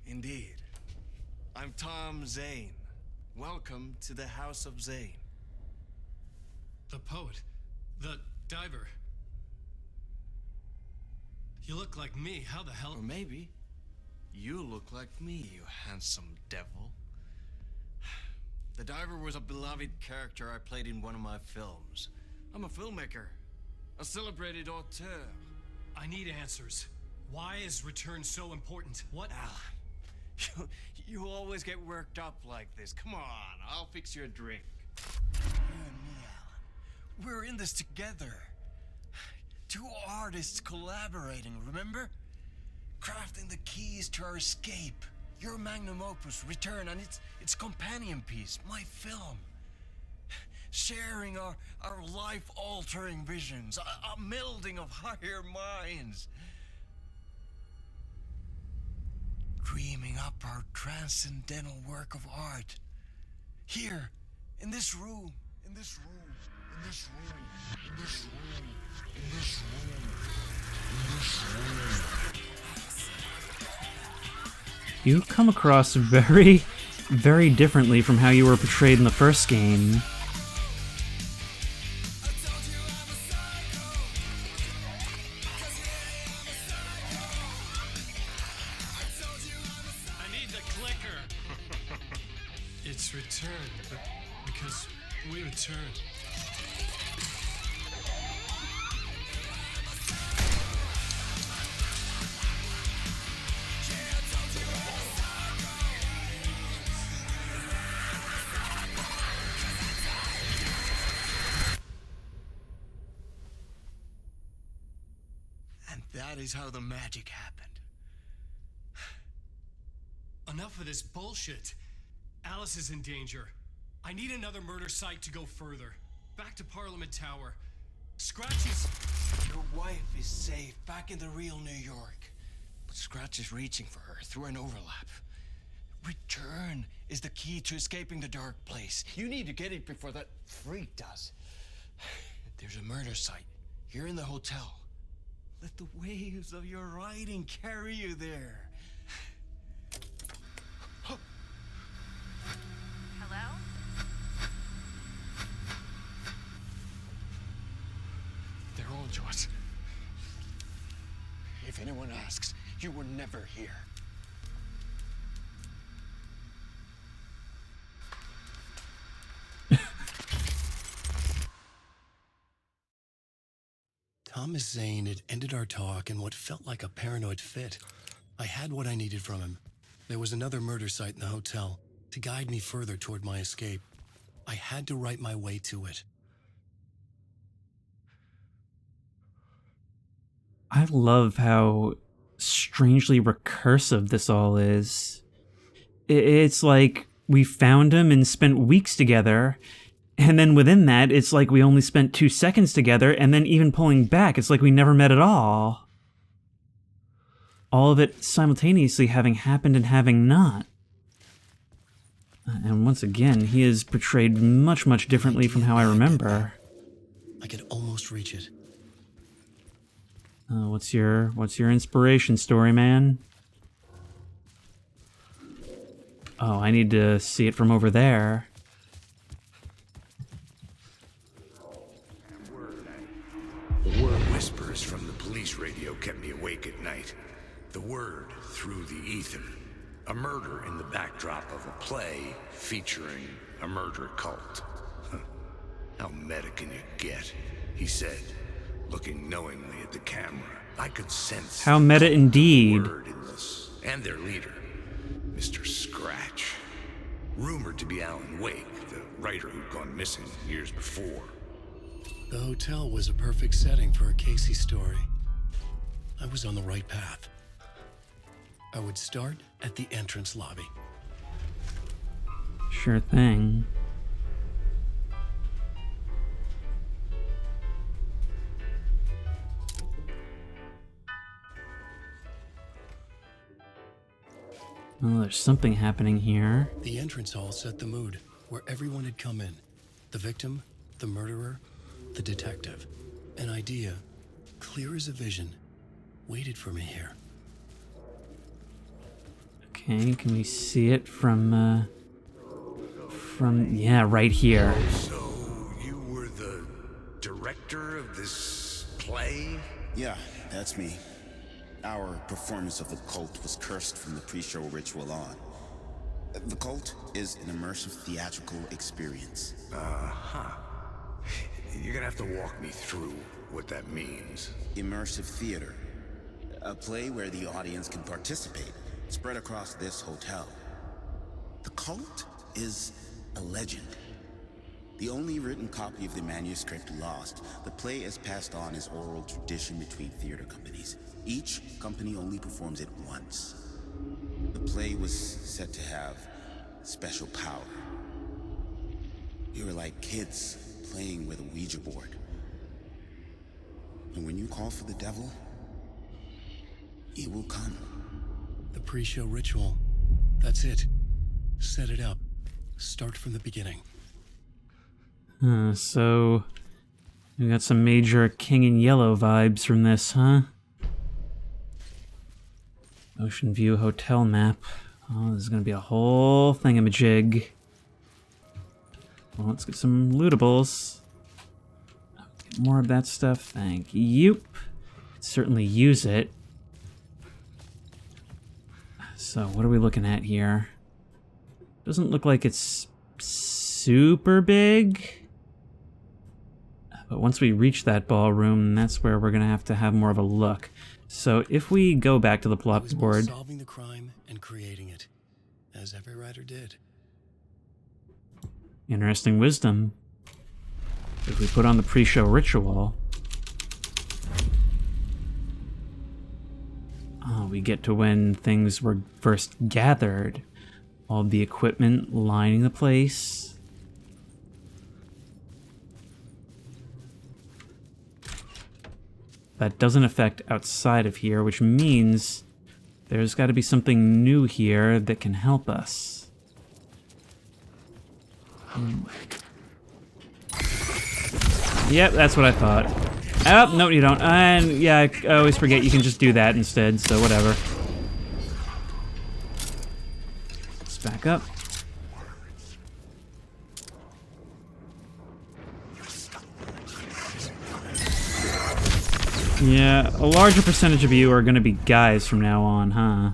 Indeed. I'm Tom Zane. Welcome to the House of Zane. The poet. The diver. You look like me. How the hell? Or maybe you look like me, you handsome devil. The diver was a beloved character I played in one of my films. I'm a filmmaker, a celebrated auteur. I need answers. Why is Return so important? What? Alan, you always get worked up like this. Come on, I'll fix you a drink. You and me, Alan. We're in this together. Two artists collaborating, remember? Crafting the keys to our escape. Your magnum opus, Return, and its companion piece, my film. Sharing our life-altering visions, a melding of higher minds. Dreaming up our transcendental work of art. Here, in this room, in this room, in this room, in this room, in this room, in this room. You come across very, very differently from how you were portrayed in the first game. I need the clicker. It's returned, but because we returned. And that is how the magic happened. Enough of this bullshit. Alice is in danger. I need another murder site to go further. Back to Parliament Tower. Scratch is... Your wife is safe back in the real New York. But Scratch is reaching for her through an overlap. Return is the key to escaping the dark place. You need to get it before that freak does. There's a murder site here in the hotel. Let the waves of your writing carry you there. Hello? They're all yours. If anyone asks, you were never here. Thomas Zane had ended our talk in what felt like a paranoid fit. I had what I needed from him. There was another murder site in the hotel to guide me further toward my escape. I had to write my way to it. I love how strangely recursive this all is. It's like we found him and spent weeks together, and then within that, it's like we only spent 2 seconds together, and then even pulling back, it's like we never met at all. All of it simultaneously having happened and having not. And once again, he is portrayed much, much differently from how I remember. I could almost reach it. What's your inspiration story, man? Oh, I need to see it from over there. The word whispers from the police radio kept me awake at night. The word through the ether. A murder in the backdrop of a play featuring a murder cult. How meta can you get? He said, looking knowingly at the camera. I could sense how meta indeed. Word in this, and their leader, Mr. Scratch. Rumored to be Alan Wake, the writer who'd gone missing years before. The hotel was a perfect setting for a Casey story. I was on the right path. I would start at the entrance lobby. Sure thing. Well, there's something happening here. The entrance hall set the mood, where everyone had come in. The victim, the murderer, the detective. An idea, clear as a vision, waited for me here. Okay, can we see it from, yeah, right here. So, you were the director of this play? Yeah, that's me. Our performance of the cult was cursed from the pre-show ritual on. The cult is an immersive theatrical experience. Uh-huh. You're gonna have to walk me through what that means. Immersive theater. A play where the audience can participate, spread across this hotel. The cult is a legend. The only written copy of the manuscript lost, the play is passed on as oral tradition between theater companies. Each company only performs it once. The play was said to have special power. We were like kids playing with a Ouija board. And when you call for the devil, he will come. The pre-show ritual. That's it. Set it up. Start from the beginning. So we got some major King in Yellow vibes from this, huh? Ocean View hotel map. Oh, this is gonna be a whole thingamajig. Well, let's get some lootables. Get more of that stuff, thank you. Certainly use it. So, what are we looking at here? Doesn't look like it's super big. But once we reach that ballroom, that's where we're gonna have to have more of a look. So if we go back to the plot board, solving the crime and creating it, as every writer did. interesting wisdom. If we put on the pre-show ritual, we get to when things were first gathered, all the equipment lining the place. That doesn't affect outside of here, which means there's got to be something new here that can help us. Yep, that's what I thought. Oh, no, you don't. And yeah, I always forget you can just do that instead, so whatever. Let's back up. Yeah, a larger percentage of you are going to be guys from now on, huh?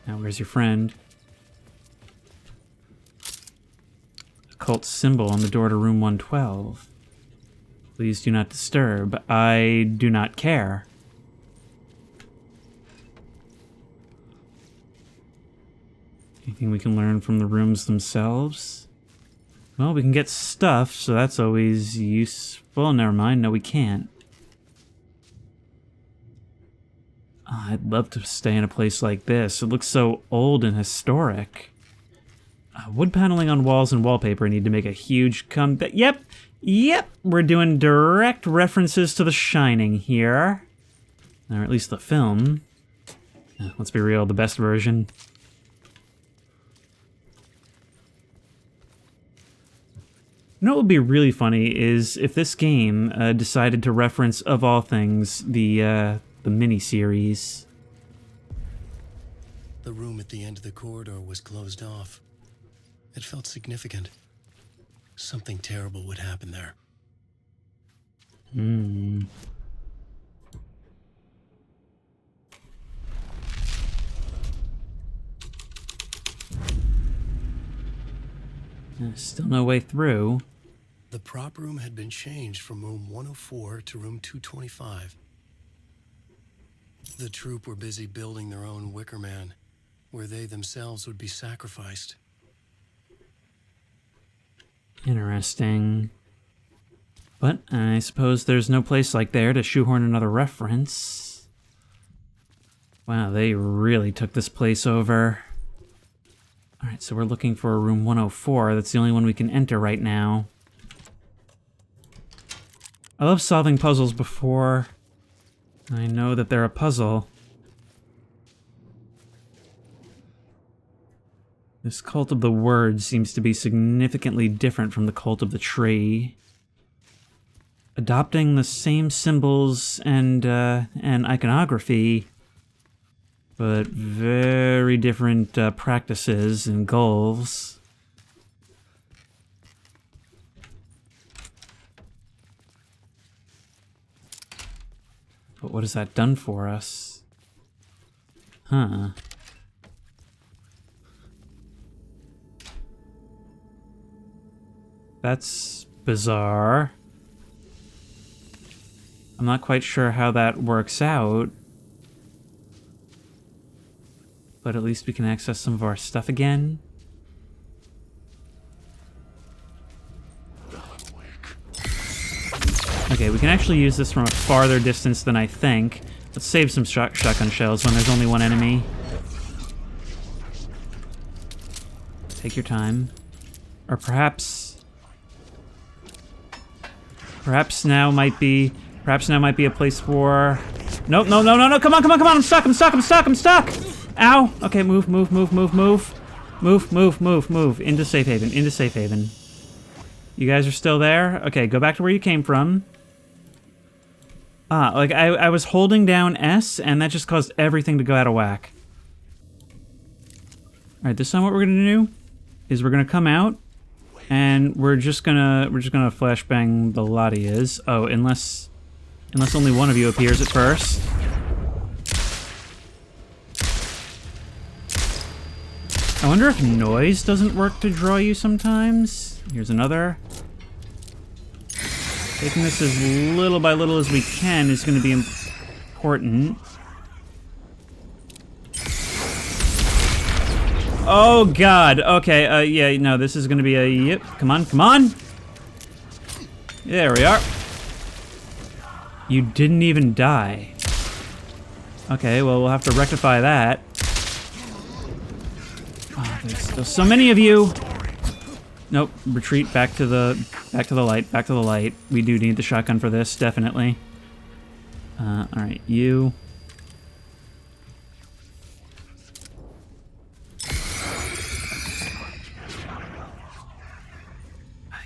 Now, where's your friend? Occult symbol on the door to room 112. Please do not disturb. I do not care. Anything we can learn from the rooms themselves? Well, we can get stuff, so that's always useful. Never mind. No, we can't. Oh, I'd love to stay in a place like this. It looks so old and historic. Wood paneling on walls and wallpaper need to make a huge comeback. Yep, we're doing direct references to The Shining here. Or at least the film. Let's be real, the best version. You know what would be really funny is if this game decided to reference, of all things, the mini-series. The room at the end of the corridor was closed off. It felt significant. Something terrible would happen there. Still no way through. The prop room had been changed from room 104 to room 225. The troupe were busy building their own Wicker Man, where they themselves would be sacrificed. Interesting. But I suppose there's no place like there to shoehorn another reference. Wow, they really took this place over. Alright, so we're looking for room 104. That's the only one we can enter right now. I love solving puzzles before I know that they're a puzzle. This cult of the word seems to be significantly different from the cult of the tree. Adopting the same symbols and iconography, but very different practices and goals. But what has that done for us? Huh. That's bizarre. I'm not quite sure how that works out. But at least we can access some of our stuff again. Okay, we can actually use this from a farther distance than I think. Let's save some shotgun shells when there's only one enemy. Take your time. Or perhaps now might be a place for... Nope, no, come on, I'm stuck! Ow! Okay, move. Move. Into safe haven. You guys are still there? Okay, go back to where you came from. Like I was holding down S, and that just caused everything to go out of whack. Alright, this time what we're gonna do is we're gonna come out, and we're just gonna flashbang the Latias. Oh, unless only one of you appears at first. I wonder if noise doesn't work to draw you sometimes. Here's another. Taking this as little by little as we can is going to be important. Oh god, okay, yeah, no, this is going to be a, yep, come on, come on! There we are. You didn't even die. Okay, well, we'll have to rectify that. Oh, there's still so many of you! Nope, retreat back to the light, back to the light. We do need the shotgun for this, definitely. Alright, you.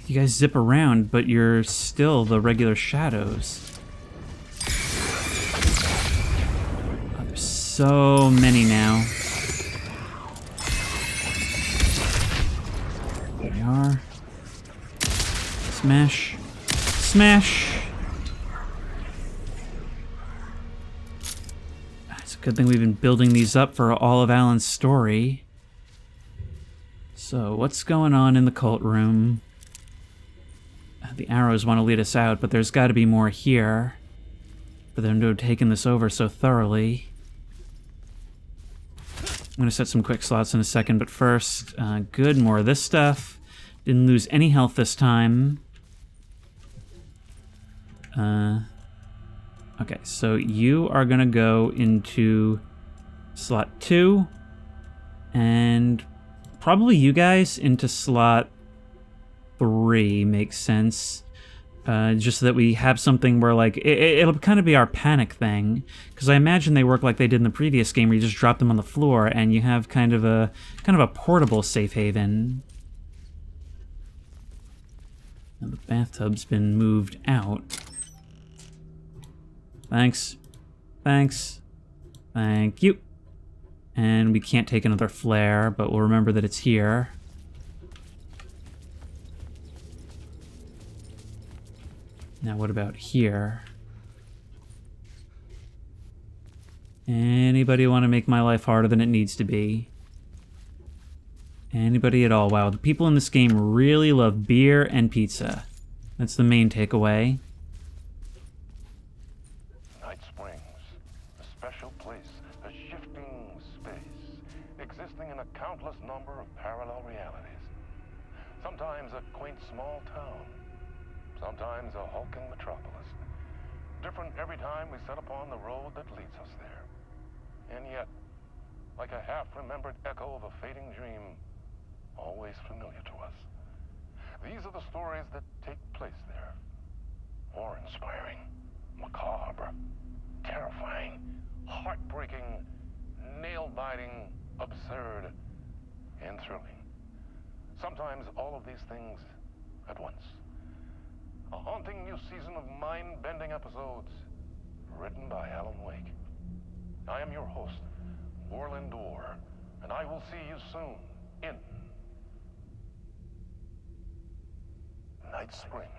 You guys zip around, but you're still the regular shadows. Oh, there's so many now. There we are. Smash. Smash! It's a good thing we've been building these up for all of Alan's story. So, what's going on in the cult room? The arrows want to lead us out, but there's got to be more here for them to have taken this over so thoroughly. I'm going to set some quick slots in a second, but first, good, more of this stuff. Didn't lose any health this time. Okay, so you are going to go into slot 2, and probably you guys into slot 3 makes sense. Just so that we have something where, like, it'll kind of be our panic thing. Because I imagine they work like they did in the previous game, where you just drop them on the floor and you have kind of a portable safe haven. Now the bathtub's been moved out. Thanks. Thanks. Thank you. And we can't take another flare, but we'll remember that it's here. Now what about here? Anybody want to make my life harder than it needs to be? Anybody at all? Wow, the people in this game really love beer and pizza. That's the main takeaway. Night Springs, a special place, a shifting space, existing in a countless number of parallel realities. Sometimes a quaint small town. Sometimes a hulking metropolis. Different every time we set upon the road that leads us there. And yet, like a half-remembered echo of a fading dream, always familiar to us. These are the stories that take place there. Awe-inspiring, macabre, terrifying, heartbreaking, nail-biting, absurd, and thrilling. Sometimes all of these things at once. A haunting new season of mind-bending episodes, written by Alan Wake. I am your host, Warland Orr, and I will see you soon in Night Springs.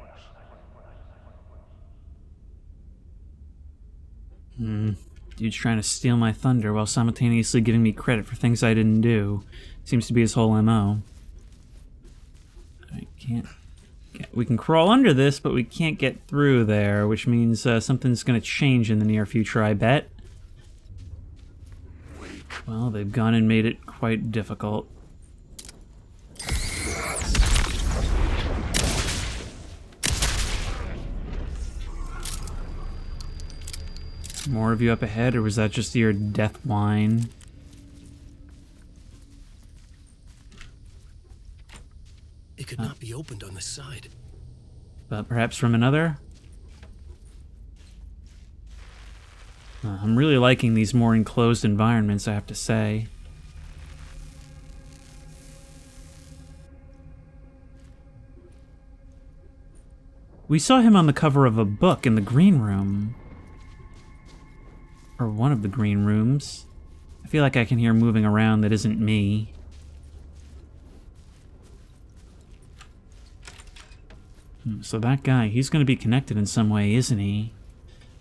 Dude's trying to steal my thunder while simultaneously giving me credit for things I didn't do. Seems to be his whole MO. I can't... We can crawl under this, but we can't get through there, which means something's going to change in the near future, I bet. Well, they've gone and made it quite difficult. More of you up ahead, or was that just your death whine? It could not be opened on this side. But perhaps from another? I'm really liking these more enclosed environments, I have to say. We saw him on the cover of a book in the green room. Or one of the green rooms. I feel like I can hear moving around that isn't me. So that guy, he's going to be connected in some way, isn't he?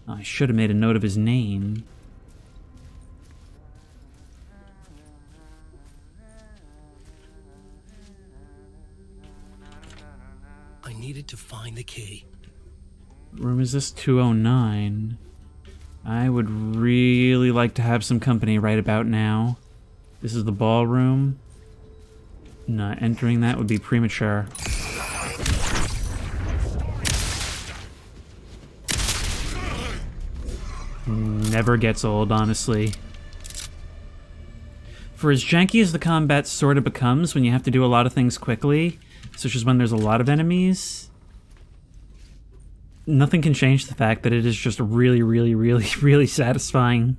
I should have made a note of his name. I needed to find the key. What room is this? 209. I would really like to have some company right about now. This is the ballroom. Not entering that would be premature. Never gets old, honestly. For as janky as the combat sort of becomes when you have to do a lot of things quickly, such as when there's a lot of enemies, nothing can change the fact that it is just really, really, really, really satisfying.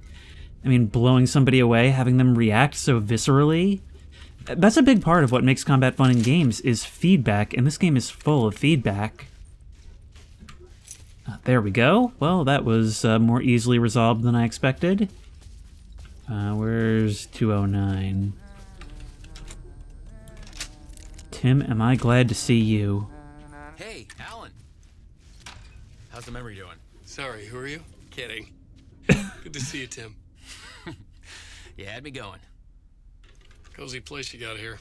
I mean, blowing somebody away, having them react so viscerally. That's a big part of what makes combat fun in games, is feedback, and this game is full of feedback. There we go. Well, that was more easily resolved than I expected. Where's 209? Tim, am I glad to see you. Hey, Alan. How's the memory doing? Sorry, who are you? Kidding. Good to see you, Tim. You had me going. Cozy place you got here.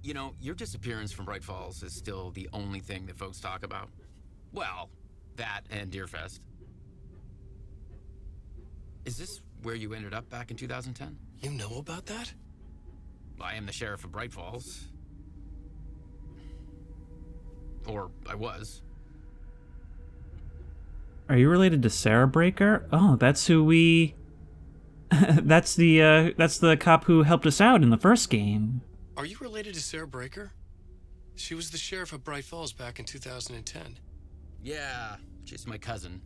You know, your disappearance from Bright Falls is still the only thing that folks talk about. Well, that and Deerfest. Is this where you ended up back in 2010? You know about that? I am the sheriff of Bright Falls. Or I was. Are you related to Sarah Breaker? Oh, that's who we... that's the cop who helped us out in the first game. Are you related to Sarah Breaker? She was the sheriff of Bright Falls back in 2010. Yeah, she's my cousin.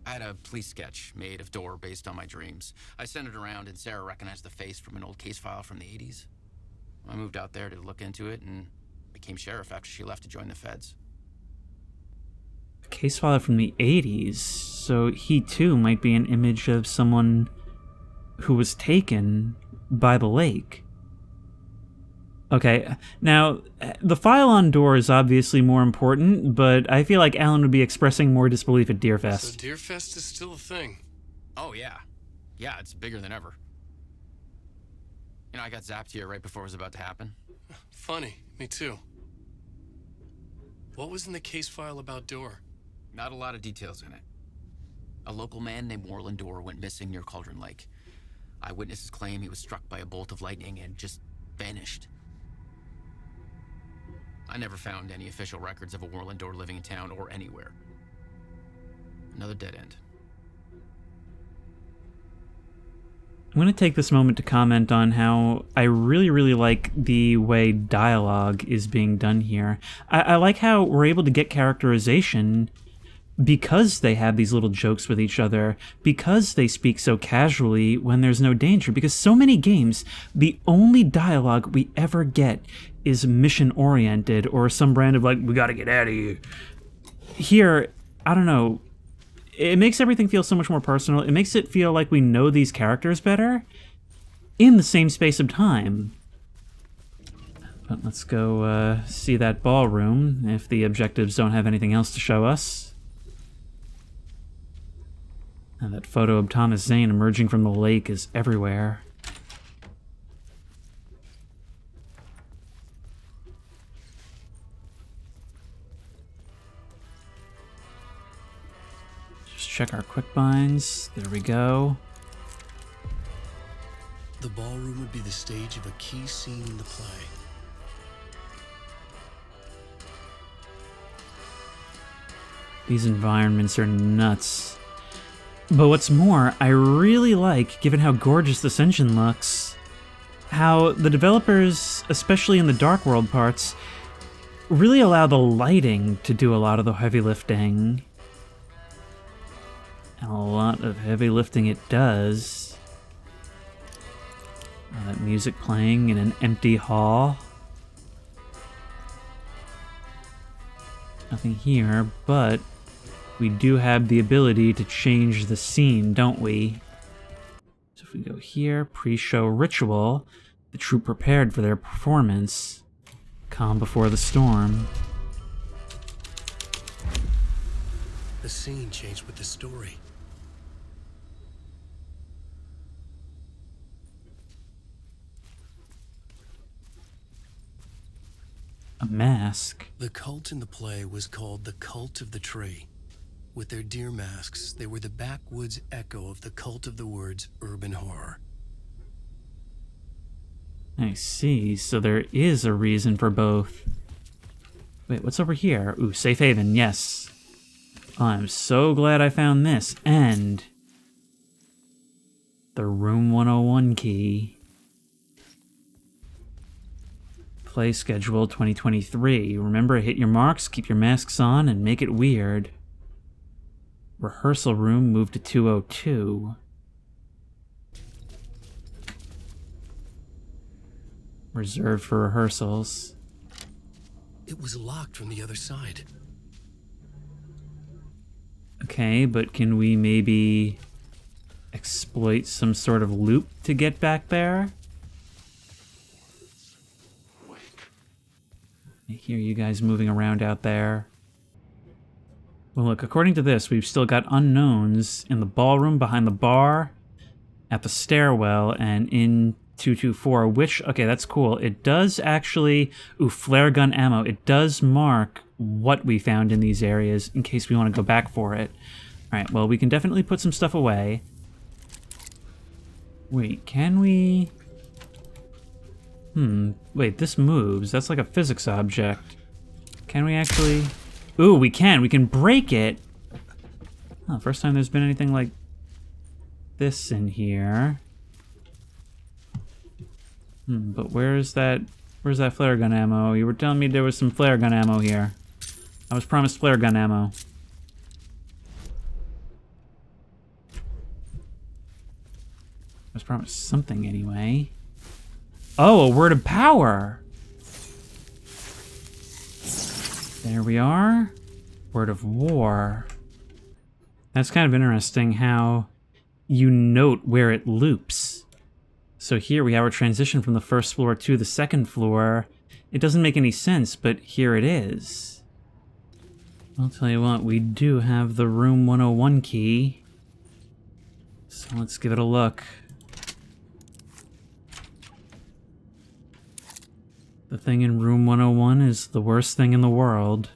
I had a police sketch made of Door based on my dreams. I sent it around and Sarah recognized the face from an old case file from the 80s. I moved out there to look into it and became sheriff after she left to join the feds. A case file from the 80s, so he too might be an image of someone who was taken by the lake. Okay, now, the file on Door is obviously more important, but I feel like Alan would be expressing more disbelief at Deerfest. So Deerfest is still a thing? Oh, yeah. Yeah, it's bigger than ever. You know, I got zapped here right before it was about to happen. Funny, me too. What was in the case file about Door? Not a lot of details in it. A local man named Warland Door went missing near Cauldron Lake. Eyewitnesses claim he was struck by a bolt of lightning and just vanished. I never found any official records of a Warland Door living in town or anywhere. Another dead end. I'm going to take this moment to comment on how I really, really like the way dialogue is being done here. I like how we're able to get characterization because they have these little jokes with each other, because they speak so casually when there's no danger, because so many games, the only dialogue we ever get is mission-oriented or some brand of like, we gotta get out of here. Here, I don't know, it makes everything feel so much more personal. It makes it feel like we know these characters better in the same space of time. But let's go see that ballroom if the objectives don't have anything else to show us. And that photo of Thomas Zane emerging from the lake is everywhere. Just check our quick binds. There we go. The ballroom would be the stage of a key scene in the play. These environments are nuts. But what's more, I really like, given how gorgeous this engine looks, how the developers, especially in the Dark World parts, really allow the lighting to do a lot of the heavy lifting. And a lot of heavy lifting it does. That music playing in an empty hall. Nothing here, but we do have the ability to change the scene, don't we? So if we go here, pre-show ritual, the troupe prepared for their performance. Calm before the storm. The scene changed with the story. A mask. The cult in the play was called the Cult of the Tree. With their deer masks, they were the backwoods echo of the cult of the woods urban horror. I see, so there is a reason for both. Wait, what's over here? Ooh, safe haven, yes. I'm so glad I found this, and the Room 101 key. Play schedule 2023. Remember, hit your marks, keep your masks on, and make it weird. Rehearsal room moved to 202. Reserved for rehearsals. It was locked from the other side. Okay, but can we maybe exploit some sort of loop to get back there? I hear you guys moving around out there. Well, look, according to this, we've still got unknowns in the ballroom, behind the bar, at the stairwell, and in 224, which, okay, that's cool. It does actually, ooh, flare gun ammo. It does mark what we found in these areas in case we want to go back for it. All right, well, we can definitely put some stuff away. Wait, can we? Wait, this moves. That's like a physics object. Can we actually? Ooh, we can. We can break it. Oh, first time there's been anything like this in here. But where's that flare gun ammo? You were telling me there was some flare gun ammo here. I was promised flare gun ammo. I was promised something anyway. Oh, a word of power! There we are. Word of war. That's kind of interesting how you note where it loops. So here we have our transition from the first floor to the second floor. It doesn't make any sense, but here it is. I'll tell you what, we do have the Room 101 key. So let's give it a look. The thing in Room 101 is the worst thing in the world.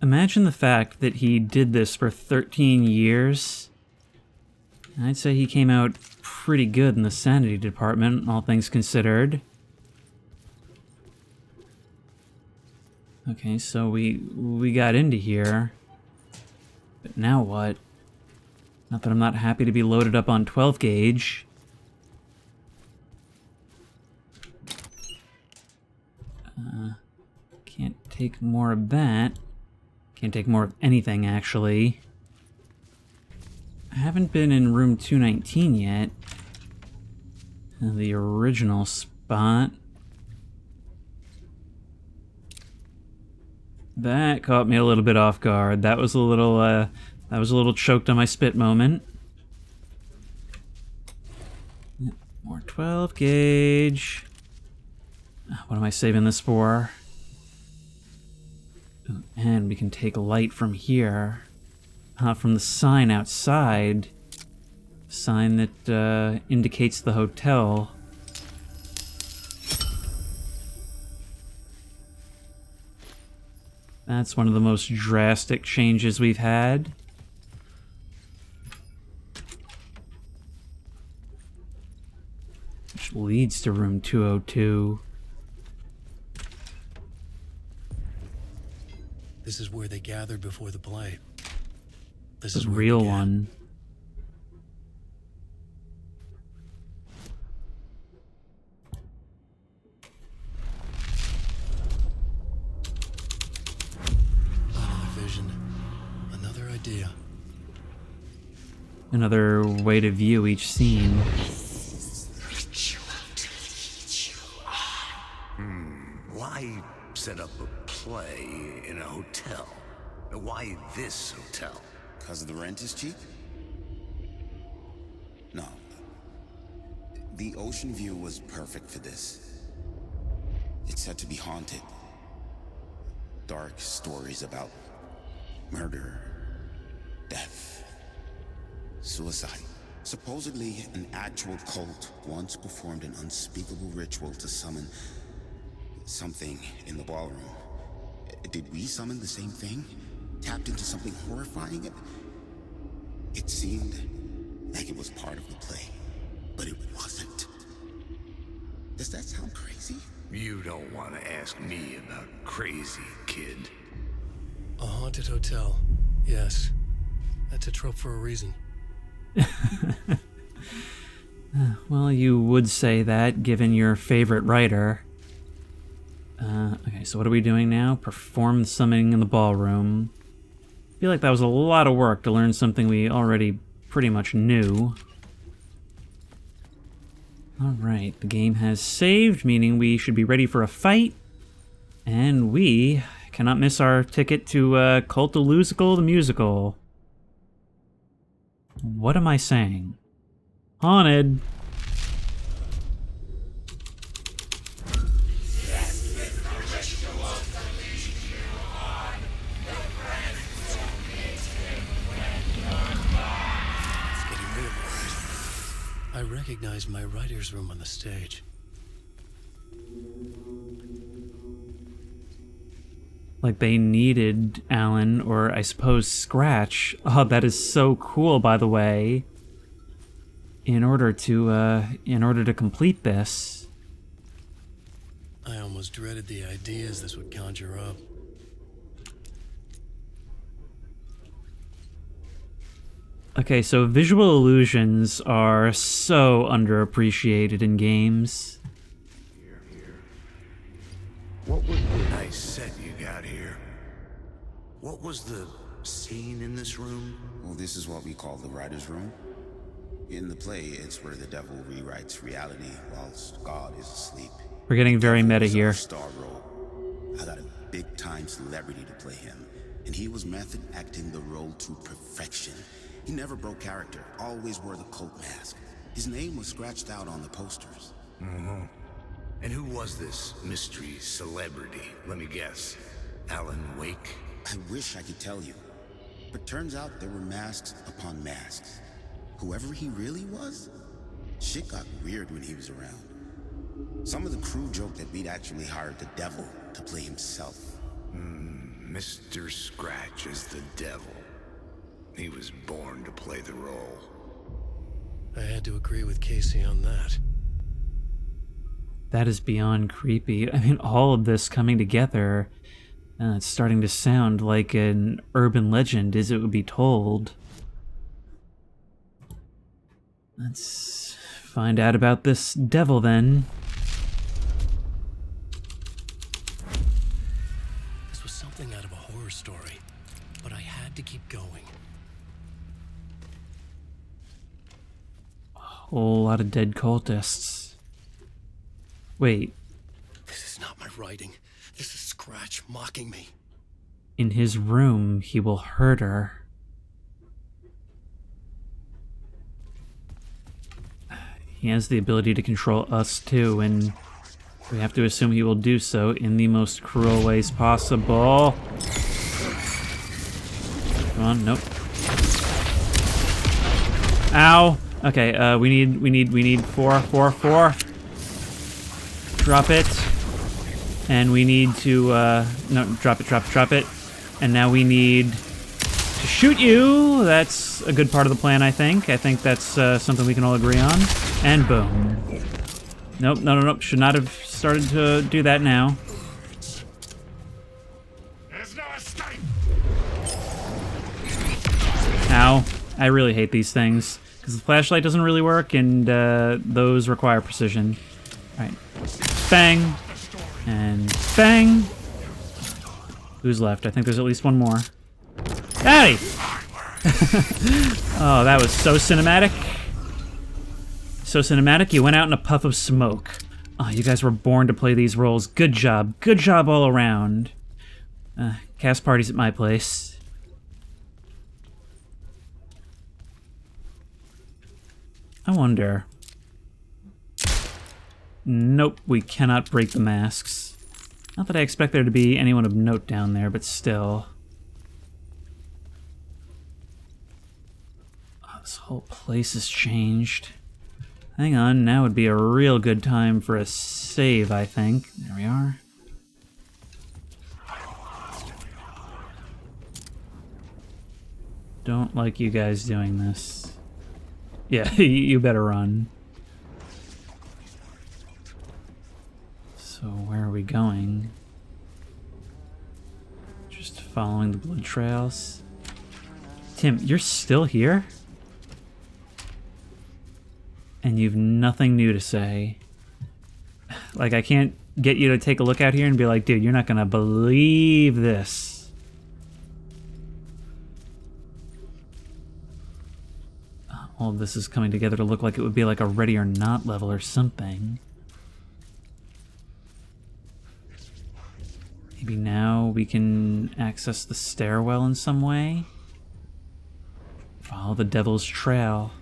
Imagine the fact that he did this for 13 years. I'd say he came out pretty good in the sanity department, all things considered. Okay, so we got into here. But now what? Not that I'm not happy to be loaded up on 12 gauge. Can't take more of that. Can't take more of anything, actually. I haven't been in room 219 yet. The original spot. That caught me a little bit off guard. That was a little choked on my spit moment. More 12 gauge. What am I saving this for? And we can take light from here. From the sign outside. Sign that indicates the hotel. That's one of the most drastic changes we've had. Which leads leads to room 202. This is where they gathered before the play. This The is where it real began. one. Another vision. Another idea. Another way to view each scene. Why set up a play in a hotel? Why this hotel? Because the rent is cheap? No. The ocean view was perfect for this. It's said to be haunted. Dark stories about murder, death, suicide. Supposedly, an actual cult once performed an unspeakable ritual to summon something in the ballroom. Did we summon the same thing? Tapped into something horrifying? It seemed like it was part of the play, but it wasn't. Does that sound crazy? You don't want to ask me about crazy, kid. A haunted hotel. Yes. That's a trope for a reason. Well, you would say that, given your favorite writer. Okay, so what are we doing now? Perform the summoning in the ballroom. I feel like that was a lot of work to learn something we already pretty much knew. Alright, the game has saved, meaning we should be ready for a fight. And we cannot miss our ticket to Cultalusical the Musical. What am I saying? Haunted. I recognized my writer's room on the stage. Like they needed Alan, or I suppose Scratch. Oh, that is so cool, by the way. In order to complete this. I almost dreaded the ideas this would conjure up. Okay, so visual illusions are so underappreciated in games. What was the nice set you got here? What was the scene in this room? Well, this is what we call the writer's room. In the play, it's where the devil rewrites reality whilst God is asleep. We're getting very meta here. Star role. I got a big-time celebrity to play him, and he was method acting the role to perfection. He never broke character, always wore the cult mask. His name was scratched out on the posters. Mm-hmm. And who was this mystery celebrity? Let me guess. Alan Wake? I wish I could tell you, but turns out there were masks upon masks. Whoever he really was, shit got weird when he was around. Some of the crew joked that we'd actually hired the devil to play himself. Mr. Scratch is the devil. He was born to play the role. I had to agree with Casey on that. That is beyond creepy. I mean, all of this coming together, it's starting to sound like an urban legend as it would be told. Let's find out about this devil then. This was something out of a horror story, but I had to keep going. A whole lot of dead cultists. Wait. This is not my writing. This is Scratch mocking me. In his room, he will hurt her. He has the ability to control us too, and we have to assume he will do so in the most cruel ways possible. Come on, nope. Ow! Okay, we need four. Drop it. And we need to, no, drop it. And now we need to shoot you. That's a good part of the plan, I think. I think that's something we can all agree on. And boom. Nope, no. Should not have started to do that now. There's no escape. Ow. I really hate these things. Because the flashlight doesn't really work, and those require precision. Alright. Bang. And bang. Who's left? I think there's at least one more. Hey! Oh, that was so cinematic. So cinematic, you went out in a puff of smoke. Oh, you guys were born to play these roles. Good job. Good job all around. Cast parties at my place. I wonder. Nope, we cannot break the masks. Not that I expect there to be anyone of note down there, but still. Oh, this whole place has changed. Hang on, now would be a real good time for a save, I think. There we are. Don't like you guys doing this. Yeah, you better run. So where are we going? Just following the blood trails. Tim, you're still here? And you've nothing new to say. Like, I can't get you to take a look out here and be like, dude, you're not gonna believe this. All of this is coming together to look like it would be like a Ready or Not level or something. Maybe now we can access the stairwell in some way? Follow the devil's trail.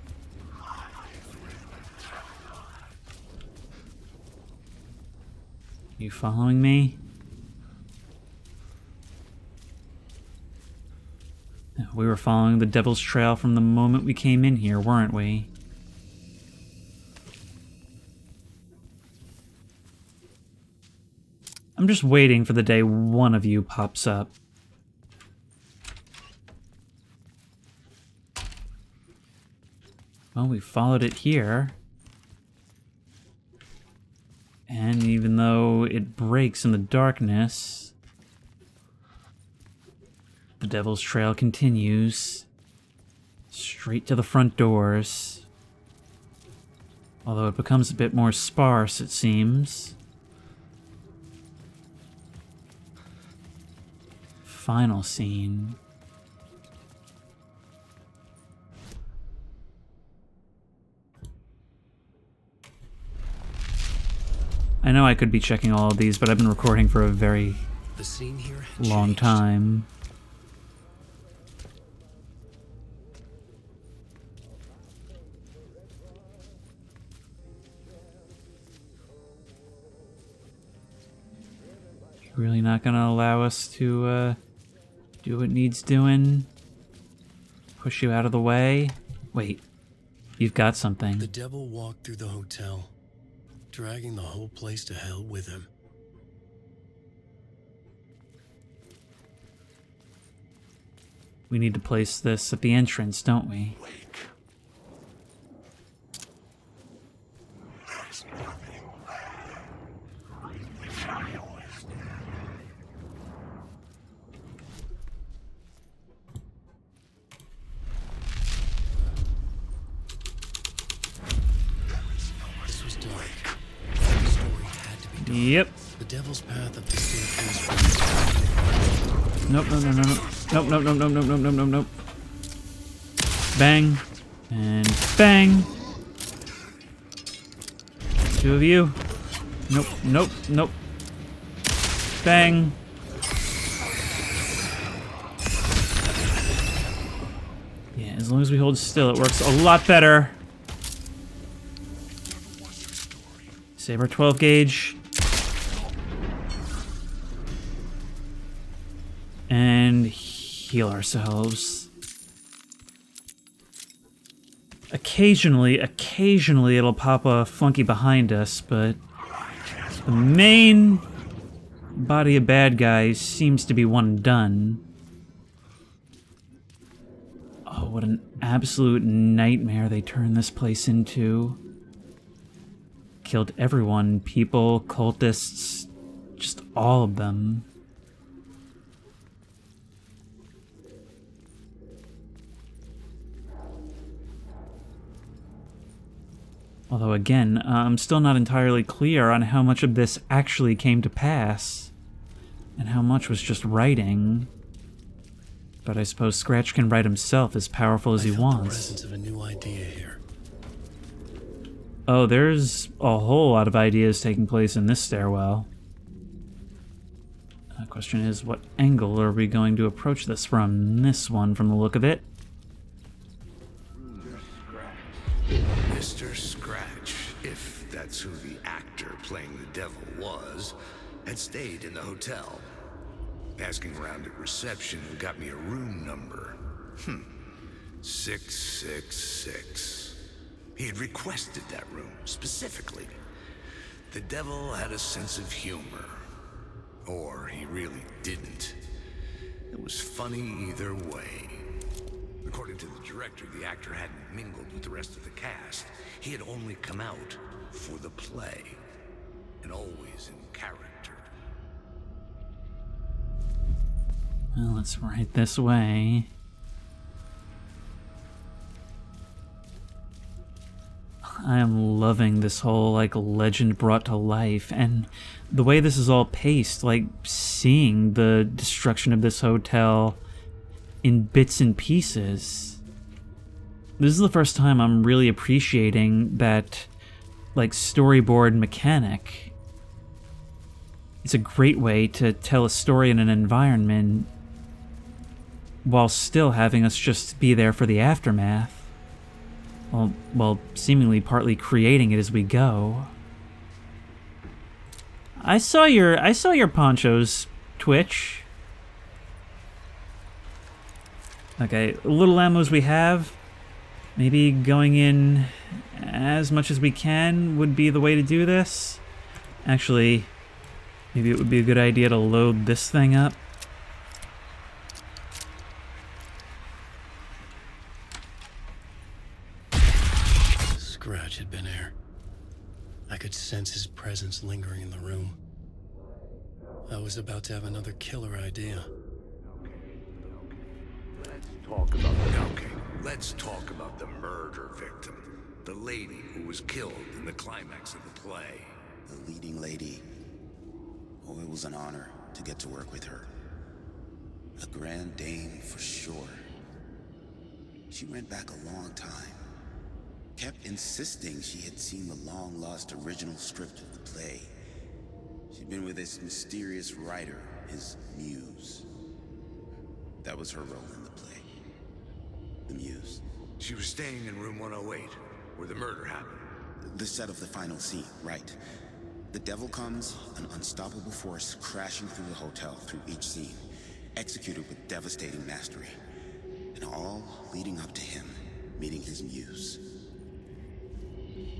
You following me? We were following the devil's trail from the moment we came in here, weren't we? I'm just waiting for the day one of you pops up. Well, we followed it here. And even though it breaks in the darkness, the devil's trail continues straight to the front doors. Although it becomes a bit more sparse, it seems. Final scene. I know I could be checking all of these, but I've been recording for a very long time. You're really not gonna allow us to do what needs doing? Push you out of the way? Wait, you've got something. The devil walked through the hotel, dragging the whole place to hell with him. We need to place this at the entrance, don't we? This was dark. The story had to be dark. Yep. The devil's path up the staircase. Nope. Bang. And bang. Two of you. Nope. Bang. Yeah, as long as we hold still, it works a lot better. Save our 12 gauge. And heal ourselves. Occasionally it'll pop a flunky behind us, but the main body of bad guys seems to be one and done. Oh, what an absolute nightmare they turned this place into. killed everyone. People, cultists, just all of them. Although again, I'm still not entirely clear on how much of this actually came to pass, and how much was just writing. But I suppose Scratch can write himself as powerful as he wants. The presence of a new idea here. Oh, there's a whole lot of ideas taking place in this stairwell. The question is, what angle are we going to approach this from? This one, from the look of it. Mr. Scratch, if that's who the actor playing the devil was, had stayed in the hotel. Asking around at reception and got me a room number. 666. He had requested that room, specifically. The devil had a sense of humor. Or he really didn't. It was funny either way. According to the director, the actor hadn't mingled with the rest of the cast. He had only come out for the play, and always in character. Well, let's write this way. I am loving this whole, like, legend brought to life, and the way this is all paced, like, seeing the destruction of this hotel in bits and pieces. This is the first time I'm really appreciating that, like, storyboard mechanic. It's a great way to tell a story in an environment while still having us just be there for the aftermath. Well, seemingly partly creating it as we go. I saw your ponchos, Twitch. Okay, little ammo as we have. Maybe going in as much as we can would be the way to do this. Actually, maybe it would be a good idea to load this thing up. Scratch had been here. I could sense his presence lingering in the room. I was about to have another killer idea. Let's talk about the murder victim. The lady who was killed in the climax of the play. The leading lady. Oh, it was an honor to get to work with her. A grand dame for sure. She went back a long time. Kept insisting she had seen the long-lost original script of the play. She'd been with this mysterious writer, his muse. That was her role in the play. The muse. She was staying in room 108, where the murder happened. The set of the final scene, right. The devil comes, an unstoppable force crashing through the hotel through each scene, executed with devastating mastery. And all leading up to him meeting his muse.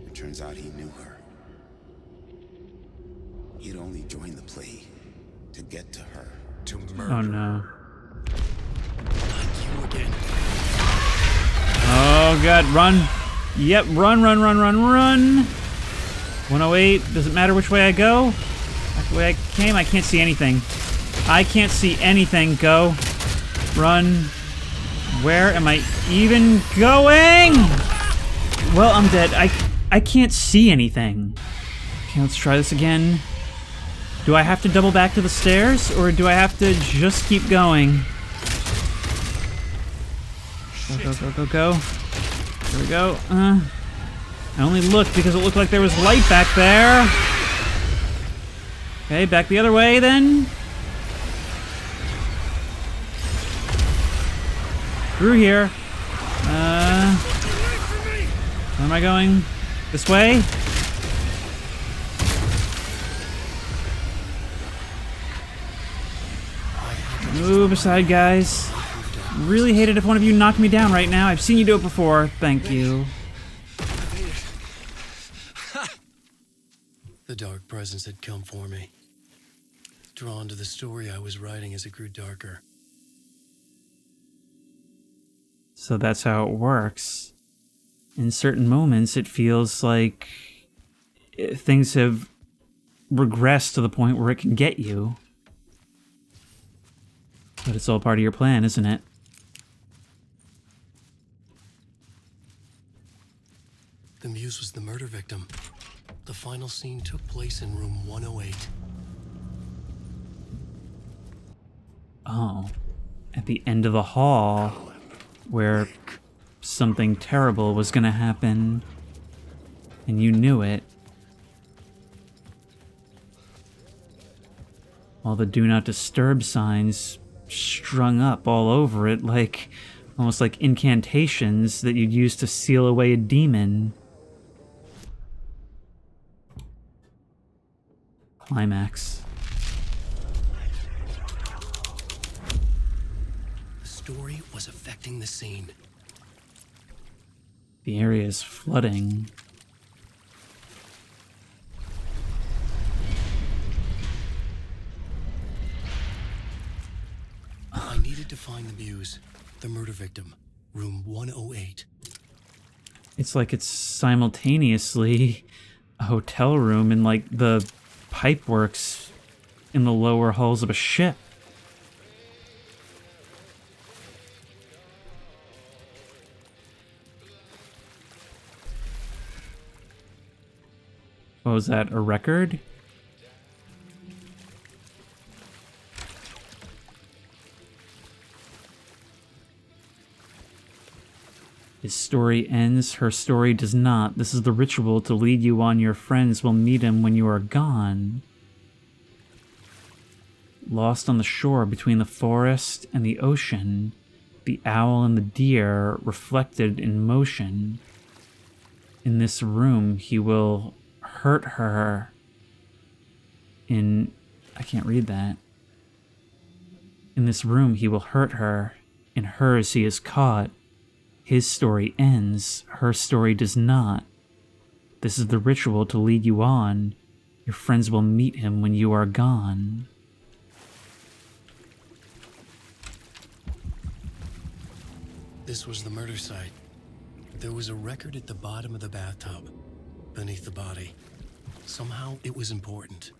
It turns out he knew her. He'd only joined the play to get to her. To murder. Oh no. Not you again. Oh god, run. Yep, run. 108, does it matter which way I go? Back the way I came? I can't see anything. I can't see anything. Go. Run. Where am I even going? Well, I'm dead. I can't see anything. Okay, let's try this again. Do I have to double back to the stairs, or do I have to just keep going? Go. There we go. I only looked because it looked like there was light back there. Okay, back the other way then. Through here. Where am I going? This way? Move aside, guys. Really hate it if one of you knocked me down right now. I've seen you do it before. Thank you. The dark presence had come for me. Drawn to the story I was writing as it grew darker. So that's how it works. In certain moments, it feels like things have regressed to the point where it can get you. But it's all part of your plan, isn't it? The Muse was the murder victim. The final scene took place in room 108. Oh, at the end of the hall, where something terrible was gonna happen, and you knew it. All the do not disturb signs strung up all over it, like almost like incantations that you'd use to seal away a demon. Climax. The story was affecting the scene. The area is flooding. I needed to find the Muse, the murder victim, room 108. It's like it's simultaneously a hotel room and like the pipeworks in the lower hulls of a ship. What was that, a record? His story ends, her story does not. This is the ritual to lead you on. Your friends will meet him when you are gone. Lost on the shore between the forest and the ocean, the owl and the deer reflected in motion. In this room, he will hurt her. I can't read that. In this room, he will hurt her. In hers, he is caught. His story ends, her story does not. This is the ritual to lead you on. Your friends will meet him when you are gone. This was the murder site. There was a record at the bottom of the bathtub, beneath the body. Somehow it was important.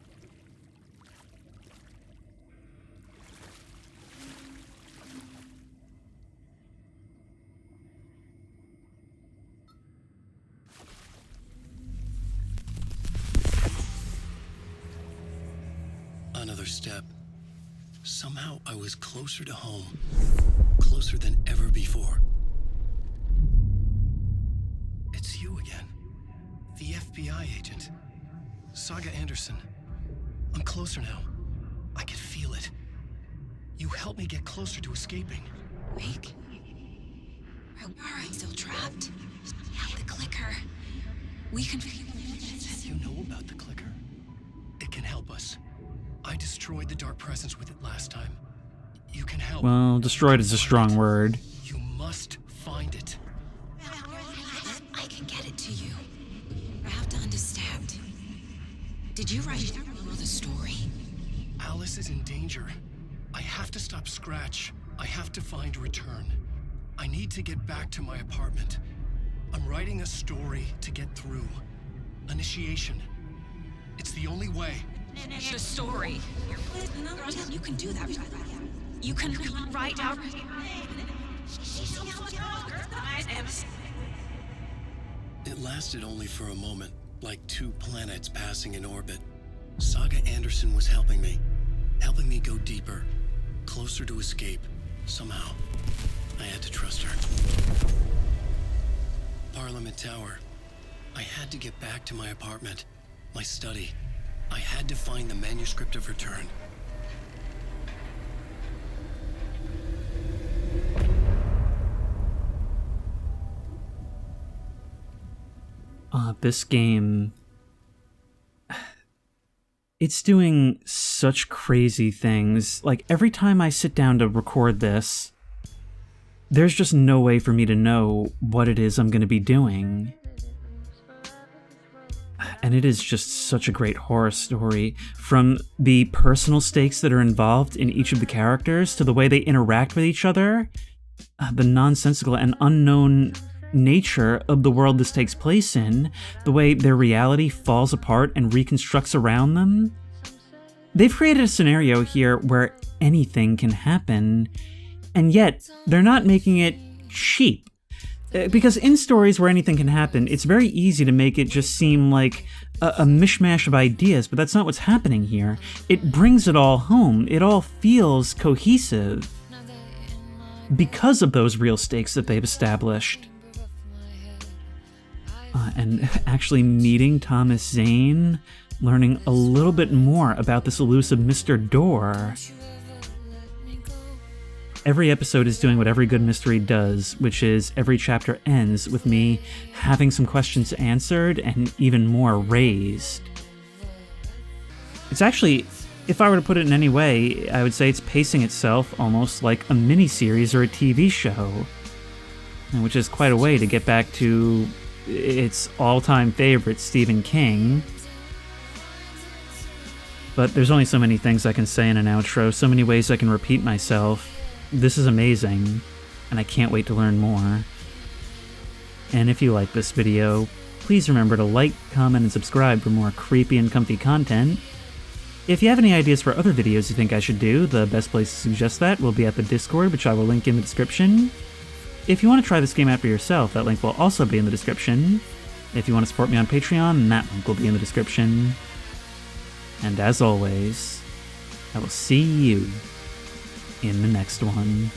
Another step. Somehow I was closer to home. Closer than ever before. It's you again. The FBI agent. Saga Anderson. I'm closer now. I can feel it. You helped me get closer to escaping. Wake? Are we still trapped? Yeah, the clicker. We can... You know about the clicker? It can help us. I destroyed the dark presence with it last time. You can help. Well, destroyed is a strong word. You must find it. I can get it to you. I have to understand. Did you write the story? Alice is in danger. I have to stop Scratch. I have to find Return. I need to get back to my apartment. I'm writing a story to get through. Initiation. It's the only way. The story. You can do that. You can write out. It lasted only for a moment, like two planets passing in orbit. Saga Anderson was helping me go deeper, closer to escape. Somehow, I had to trust her. Parliament Tower. I had to get back to my apartment, my study. I had to find the manuscript of Return. This game... It's doing such crazy things. Like, every time I sit down to record this, there's just no way for me to know what it is I'm going to be doing. And it is just such a great horror story, from the personal stakes that are involved in each of the characters to the way they interact with each other, the nonsensical and unknown nature of the world this takes place in, the way their reality falls apart and reconstructs around them. They've created a scenario here where anything can happen, and yet they're not making it cheap. Because in stories where anything can happen, it's very easy to make it just seem like a mishmash of ideas, but that's not what's happening here. It brings it all home. It all feels cohesive because of those real stakes that they've established. And actually meeting Thomas Zane, learning a little bit more about this elusive Mr. Door. Every episode is doing what every good mystery does, which is every chapter ends with me having some questions answered and even more raised. It's actually, if I were to put it in any way, I would say it's pacing itself almost like a miniseries or a TV show, which is quite a way to get back to its all-time favorite, Stephen King. But there's only so many things I can say in an outro, so many ways I can repeat myself. This is amazing, and I can't wait to learn more. And if you like this video, please remember to like, comment, and subscribe for more creepy and comfy content. If you have any ideas for other videos you think I should do, the best place to suggest that will be at the Discord, which I will link in the description. If you want to try this game out for yourself, that link will also be in the description. If you want to support me on Patreon, that link will be in the description. And as always, I will see you in the next one.